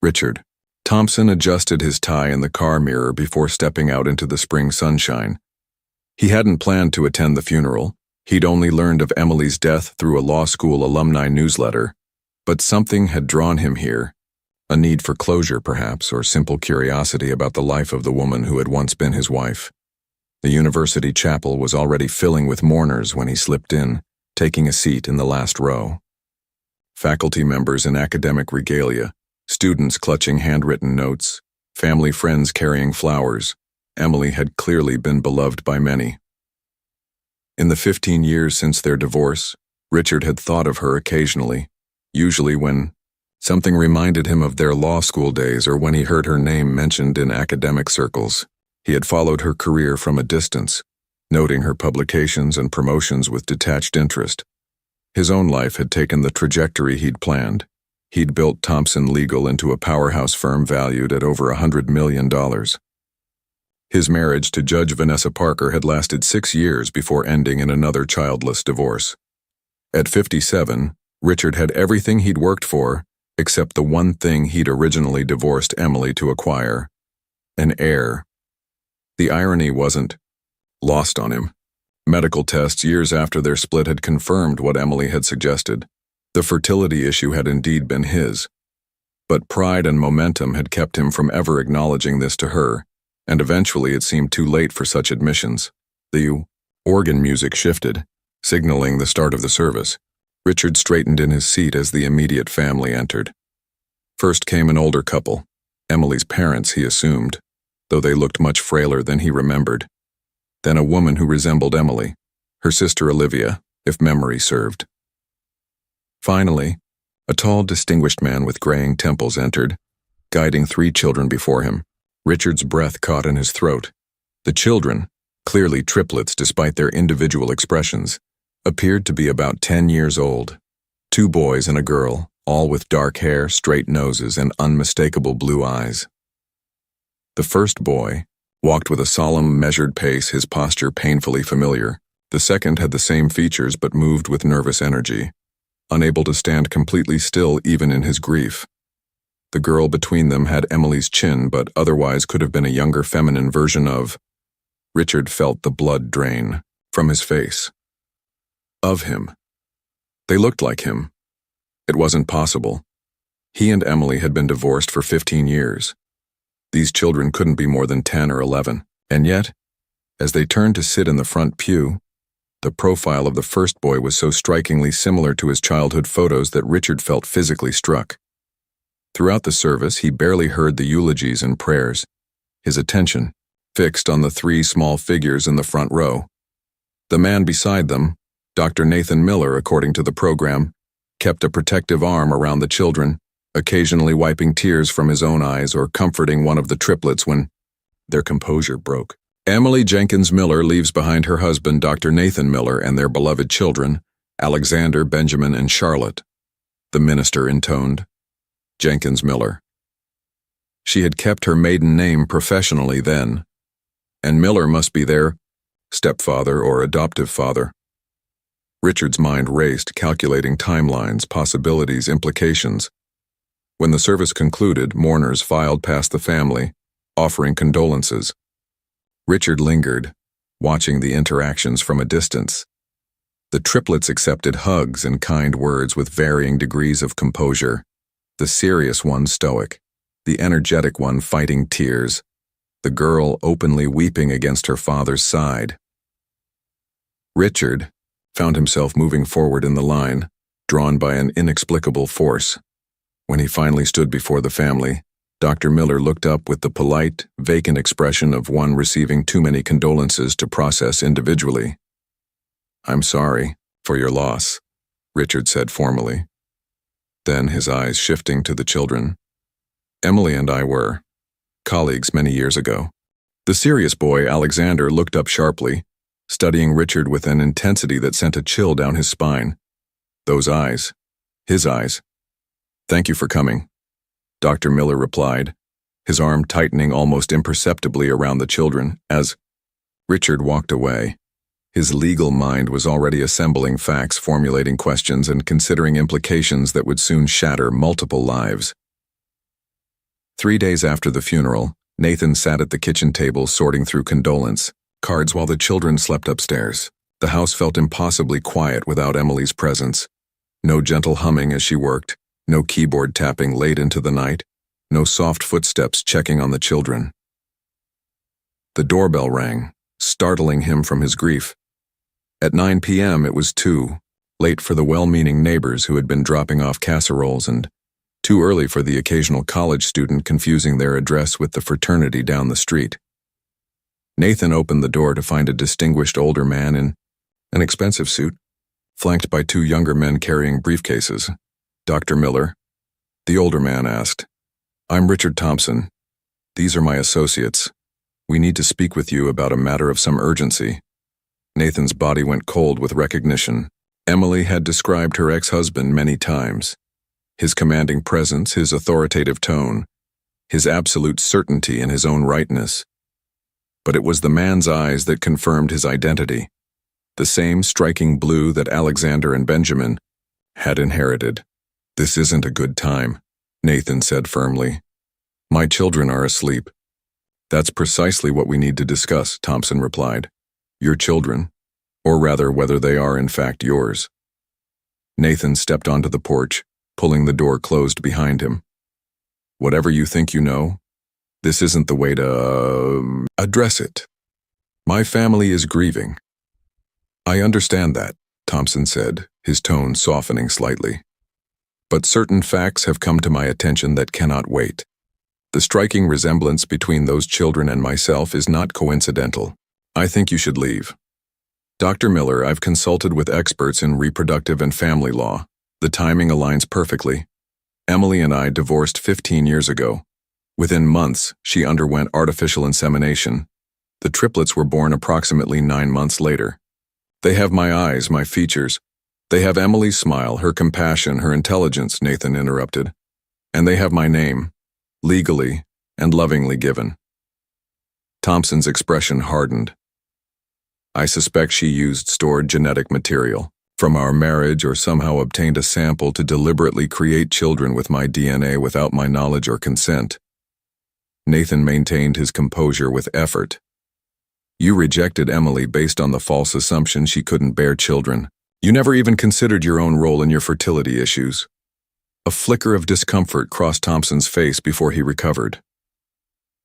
Richard Thompson adjusted his tie in the car mirror before stepping out into the spring sunshine. He hadn't planned to attend the funeral. He'd only learned of Emily's death through a law school alumni newsletter, but something had drawn him here, A need for closure, perhaps, or simple curiosity about the life of the woman who had once been his wife. The university chapel was already filling with mourners when he slipped in, taking a seat in the last row. Faculty members in academic regalia, students clutching handwritten notes, family friends carrying flowers. Emily had clearly been beloved by many. In the 15 years since their divorce, Richard had thought of her occasionally, usually when something reminded him of their law school days or when he heard her name mentioned in academic circles. He had followed her career from a distance, noting her publications and promotions with detached interest. His own life had taken the trajectory he'd planned. He'd built Thompson Legal into a powerhouse firm valued at over $100 million. His marriage to Judge Vanessa Parker had lasted 6 years before ending in another childless divorce. At 57, Richard had everything he'd worked for, except the one thing he'd originally divorced Emily to acquire: an heir. The irony wasn't lost on him. Medical tests years after their split had confirmed what Emily had suggested. The fertility issue had indeed been his. But pride and momentum had kept him from ever acknowledging this to her, and eventually it seemed too late for such admissions. The organ music shifted, signaling the start of the service. Richard straightened in his seat as the immediate family entered. First came an older couple, Emily's parents, he assumed, though they looked much frailer than he remembered. Then a woman who resembled Emily, her sister Olivia, if memory served. Finally, a tall, distinguished man with graying temples entered, guiding 3 children before him. Richard's breath caught in his throat. The children, clearly triplets despite their individual expressions, appeared to be about 10 years old. 2 boys and a girl, all with dark hair, straight noses, and unmistakable blue eyes. The first boy walked with a solemn, measured pace, his posture painfully familiar. The second had the same features but moved with nervous energy, unable to stand completely still even in his grief. The girl between them had Emily's chin but otherwise could have been a younger feminine version of. Richard felt the blood drain from his face. Of him. They looked like him. It wasn't possible. He and Emily had been divorced for 15 years. These children couldn't be more than 10 or 11, and yet, as they turned to sit in the front pew, the profile of the first boy was so strikingly similar to his childhood photos that Richard felt physically struck. Throughout the service, he barely heard the eulogies and prayers, his attention fixed on the 3 small figures in the front row. The man beside them, Dr. Nathan Miller, according to the program, kept a protective arm around the children, occasionally wiping tears from his own eyes or comforting one of the triplets when their composure broke. Emily Jenkins Miller leaves behind her husband, Dr. Nathan Miller, and their beloved children, Alexander, Benjamin, and Charlotte. The minister intoned. Jenkins Miller. She had kept her maiden name professionally then, and Miller must be their stepfather or adoptive father. Richard's mind raced, calculating timelines, possibilities, implications. When the service concluded, mourners filed past the family, offering condolences. Richard lingered, watching the interactions from a distance. The triplets accepted hugs and kind words with varying degrees of composure. The serious one stoic, the energetic one fighting tears, the girl openly weeping against her father's side. Richard found himself moving forward in the line, drawn by an inexplicable force. When he finally stood before the family, Dr. Miller looked up with the polite, vacant expression of one receiving too many condolences to process individually. "I'm sorry for your loss," Richard said formally. Then, his eyes shifting to the children. "Emily and I were colleagues many years ago." The serious boy, Alexander, looked up sharply, studying Richard with an intensity that sent a chill down his spine. Those eyes. His eyes. "Thank you for coming," Dr. Miller replied, his arm tightening almost imperceptibly around the children as Richard walked away. His legal mind was already assembling facts, formulating questions, and considering implications that would soon shatter multiple lives. 3 days after the funeral, Nathan sat at the kitchen table sorting through condolence cards while the children slept upstairs. The house felt impossibly quiet without Emily's presence. No gentle humming as she worked, no keyboard tapping late into the night, No soft footsteps checking on the children. The doorbell rang, startling him from his grief. At 9 p.m. it was too late for the well-meaning neighbors who had been dropping off casseroles and too early for the occasional college student confusing their address with the fraternity down the street. Nathan opened the door to find a distinguished older man in an expensive suit, flanked by two younger men carrying briefcases. "Dr. Miller?" The older man asked. "I'm Richard Thompson. These are my associates. We need to speak with you about a matter of some urgency." Nathan's body went cold with recognition. Emily had described her ex-husband many times. His commanding presence, his authoritative tone, his absolute certainty in his own rightness. But it was the man's eyes that confirmed his identity, the same striking blue that Alexander and Benjamin had inherited. "This isn't a good time," Nathan said firmly. "My children are asleep." "That's precisely what we need to discuss," Thompson replied. "Your children, or rather whether they are in fact yours." Nathan stepped onto the porch, pulling the door closed behind him. "Whatever you think you know, this isn't the way to address it. My family is grieving." "I understand that," Thompson said, his tone softening slightly. "But certain facts have come to my attention that cannot wait. The striking resemblance between those children and myself is not coincidental. I think you should leave." "Dr. Miller, I've consulted with experts in reproductive and family law. The timing aligns perfectly. Emily and I divorced 15 years ago. Within months, she underwent artificial insemination. The triplets were born approximately 9 months later. They have my eyes, my features. They have Emily's smile, her compassion, her intelligence," Nathan interrupted. "And they have my name, legally and lovingly given." Thompson's expression hardened. "I suspect she used stored genetic material from our marriage or somehow obtained a sample to deliberately create children with my DNA without my knowledge or consent." Nathan maintained his composure with effort. "You rejected Emily based on the false assumption she couldn't bear children. You never even considered your own role in your fertility issues." A flicker of discomfort crossed Thompson's face before he recovered.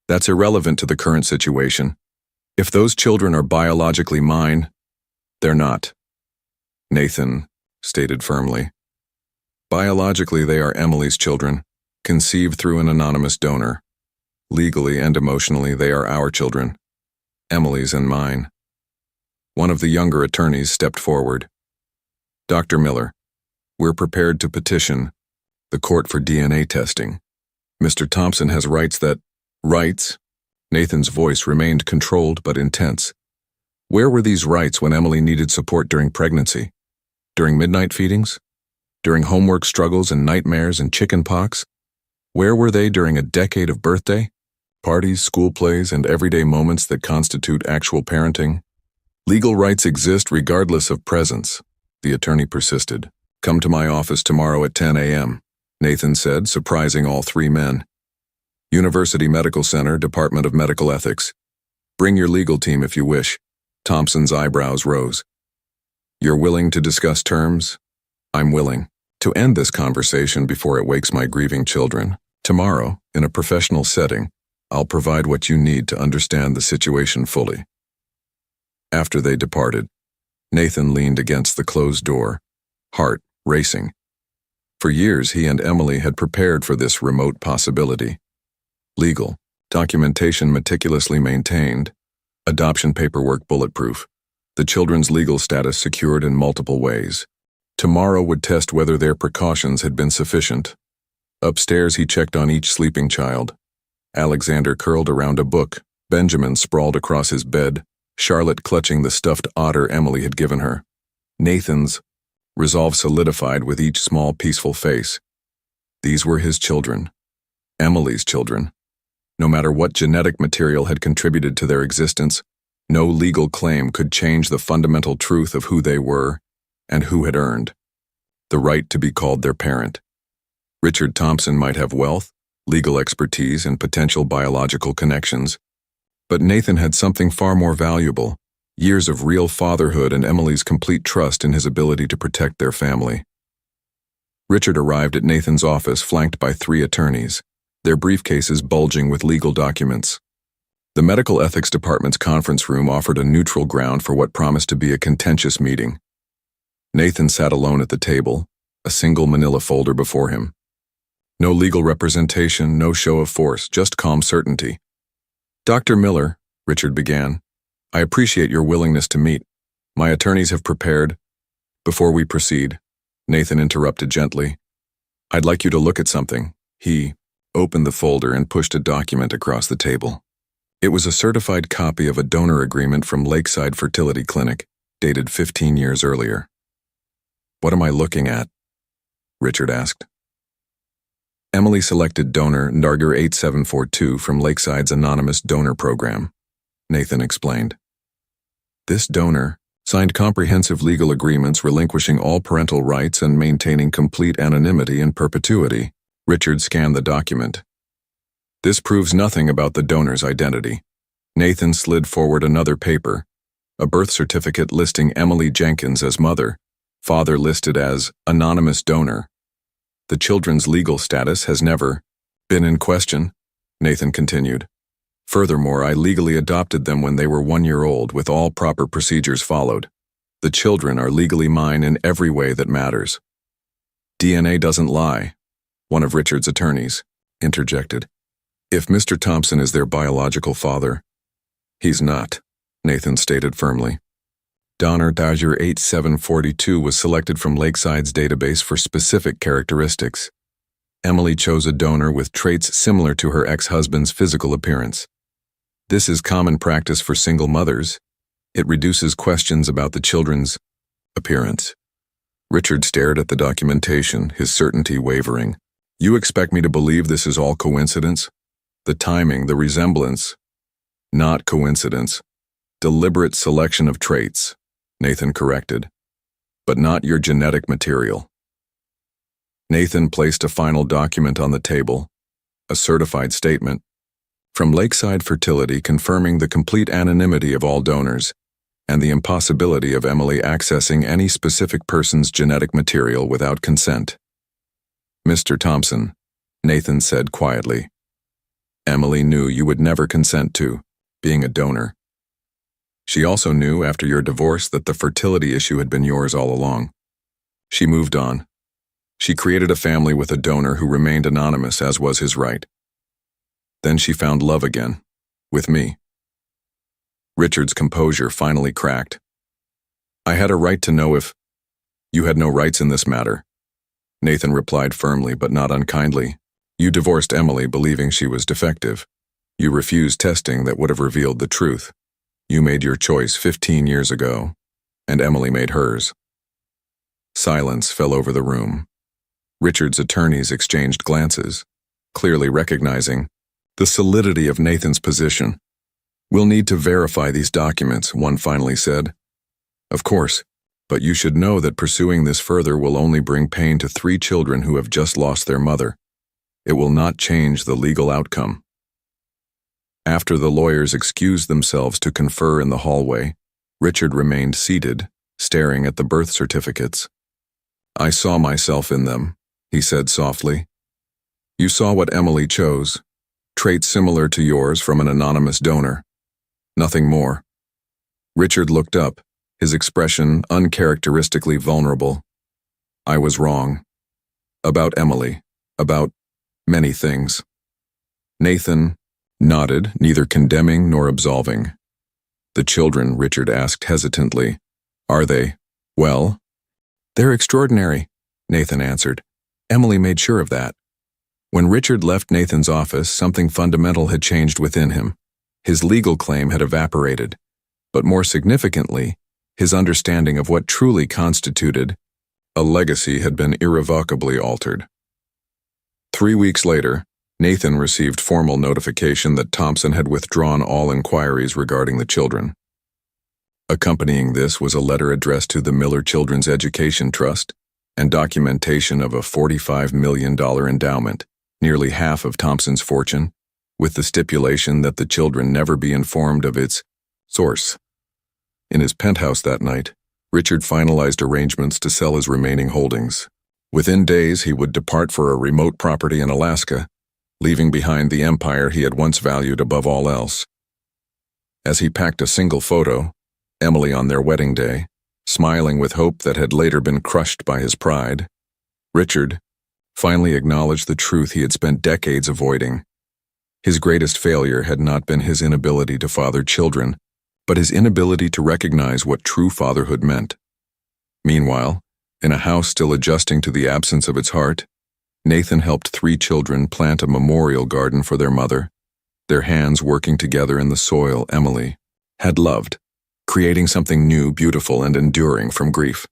"That's irrelevant to the current situation. If those children are biologically mine, they're not," Nathan stated firmly. "Biologically, they are Emily's children, conceived through an anonymous donor. Legally and emotionally, they are our children, Emily's and mine." One of the younger attorneys stepped forward. "Dr. Miller, we're prepared to petition the court for DNA testing. Mr. Thompson has rights that—" "Rights?" Nathan's voice remained controlled but intense. "Where were these rights when Emily needed support during pregnancy? During midnight feedings? During homework struggles and nightmares and chicken pox? Where were they during a decade of birthday, parties, school plays, and everyday moments that constitute actual parenting? Legal rights exist regardless of presence," the attorney persisted. "Come to my office tomorrow at 10 a.m., Nathan said, surprising all three men. "University Medical Center, Department of Medical Ethics. Bring your legal team if you wish." Thompson's eyebrows rose. "You're willing to discuss terms?" "I'm willing to end this conversation before it wakes my grieving children. Tomorrow, in a professional setting, I'll provide what you need to understand the situation fully." After they departed, Nathan leaned against the closed door, heart racing. For years, he and Emily had prepared for this remote possibility. Legal, documentation meticulously maintained, adoption paperwork bulletproof, the children's legal status secured in multiple ways. Tomorrow would test whether their precautions had been sufficient. Upstairs, he checked on each sleeping child. Alexander curled around a book, Benjamin sprawled across his bed, Charlotte clutching the stuffed otter Emily had given her. Nathan's resolve solidified with each small, peaceful face. These were his children, Emily's children. No matter what genetic material had contributed to their existence, no legal claim could change the fundamental truth of who they were and who had earned the right to be called their parent. Richard Thompson might have wealth, legal expertise, and potential biological connections, but Nathan had something far more valuable: years of real fatherhood and Emily's complete trust in his ability to protect their family. Richard arrived at Nathan's office flanked by 3 attorneys. their briefcases bulging with legal documents. The medical ethics department's conference room offered a neutral ground for what promised to be a contentious meeting. Nathan sat alone at the table, a single manila folder before him. No legal representation, no show of force, just calm certainty. "Dr. Miller," Richard began, "I appreciate your willingness to meet. My attorneys have prepared." "Before we proceed," Nathan interrupted gently, "I'd like you to look at something." He opened the folder and pushed a document across the table. It was a certified copy of a donor agreement from Lakeside Fertility Clinic, dated 15 years earlier. "What am I looking at?" Richard asked. "Emily selected donor Ndarger 8742 from Lakeside's anonymous donor program," Nathan explained. "This donor signed comprehensive legal agreements relinquishing all parental rights and maintaining complete anonymity in perpetuity." Richard scanned the document. "This proves nothing about the donor's identity." Nathan slid forward another paper, a birth certificate listing Emily Jenkins as mother, father listed as anonymous donor. "The children's legal status has never been in question," Nathan continued. "Furthermore, I legally adopted them when they were 1 year old with all proper procedures followed. The children are legally mine in every way that matters." "DNA doesn't lie," one of Richard's attorneys interjected. "If Mr. Thompson is their biological father." "He's not," Nathan stated firmly. Donor Ndarger 8742 was selected from Lakeside's database for specific characteristics. Emily chose a donor with traits similar to her ex-husband's physical appearance. This is common practice for single mothers. It reduces questions about the children's appearance. Richard stared at the documentation, his certainty wavering. "You expect me to believe this is all coincidence? The timing, the resemblance." "Not coincidence. Deliberate selection of traits," Nathan corrected. "But not your genetic material." Nathan placed a final document on the table, a certified statement from Lakeside Fertility confirming the complete anonymity of all donors and the impossibility of Emily accessing any specific person's genetic material without consent. "Mr. Thompson," Nathan said quietly, "Emily knew you would never consent to being a donor. She also knew after your divorce that the fertility issue had been yours all along. She moved on. She created a family with a donor who remained anonymous, as was his right. Then she found love again, with me." Richard's composure finally cracked. "I had a right to know if—" "You had no rights in this matter," Nathan replied firmly but not unkindly. "You divorced Emily believing she was defective. You refused testing that would have revealed the truth. You made your choice 15 years ago, and Emily made hers." Silence fell over the room. Richard's attorneys exchanged glances, clearly recognizing the solidity of Nathan's position. "We'll need to verify these documents," one finally said. "Of course, but you should know that pursuing this further will only bring pain to 3 children who have just lost their mother. It will not change the legal outcome." After the lawyers excused themselves to confer in the hallway, Richard remained seated, staring at the birth certificates. "I saw myself in them," he said softly. "You saw what Emily chose. Traits similar to yours from an anonymous donor. Nothing more." Richard looked up, his expression uncharacteristically vulnerable. "I was wrong. About Emily. About many things." Nathan nodded, neither condemning nor absolving. "The children," Richard asked hesitantly. "Are they, well?" "They're extraordinary," Nathan answered. "Emily made sure of that." When Richard left Nathan's office, something fundamental had changed within him. His legal claim had evaporated, but more significantly, his understanding of what truly constituted a legacy had been irrevocably altered. 3 weeks later, Nathan received formal notification that Thompson had withdrawn all inquiries regarding the children. Accompanying this was a letter addressed to the Miller Children's Education Trust and documentation of a $45 million endowment, nearly half of Thompson's fortune, with the stipulation that the children never be informed of its source. In his penthouse that night, Richard finalized arrangements to sell his remaining holdings. Within days, he would depart for a remote property in Alaska, leaving behind the empire he had once valued above all else. As he packed a single photo, Emily on their wedding day, smiling with hope that had later been crushed by his pride, Richard finally acknowledged the truth he had spent decades avoiding. His greatest failure had not been his inability to father children, but his inability to recognize what true fatherhood meant. Meanwhile, in a house still adjusting to the absence of its heart, Nathan helped 3 children plant a memorial garden for their mother, their hands working together in the soil Emily had loved, creating something new, beautiful, and enduring from grief.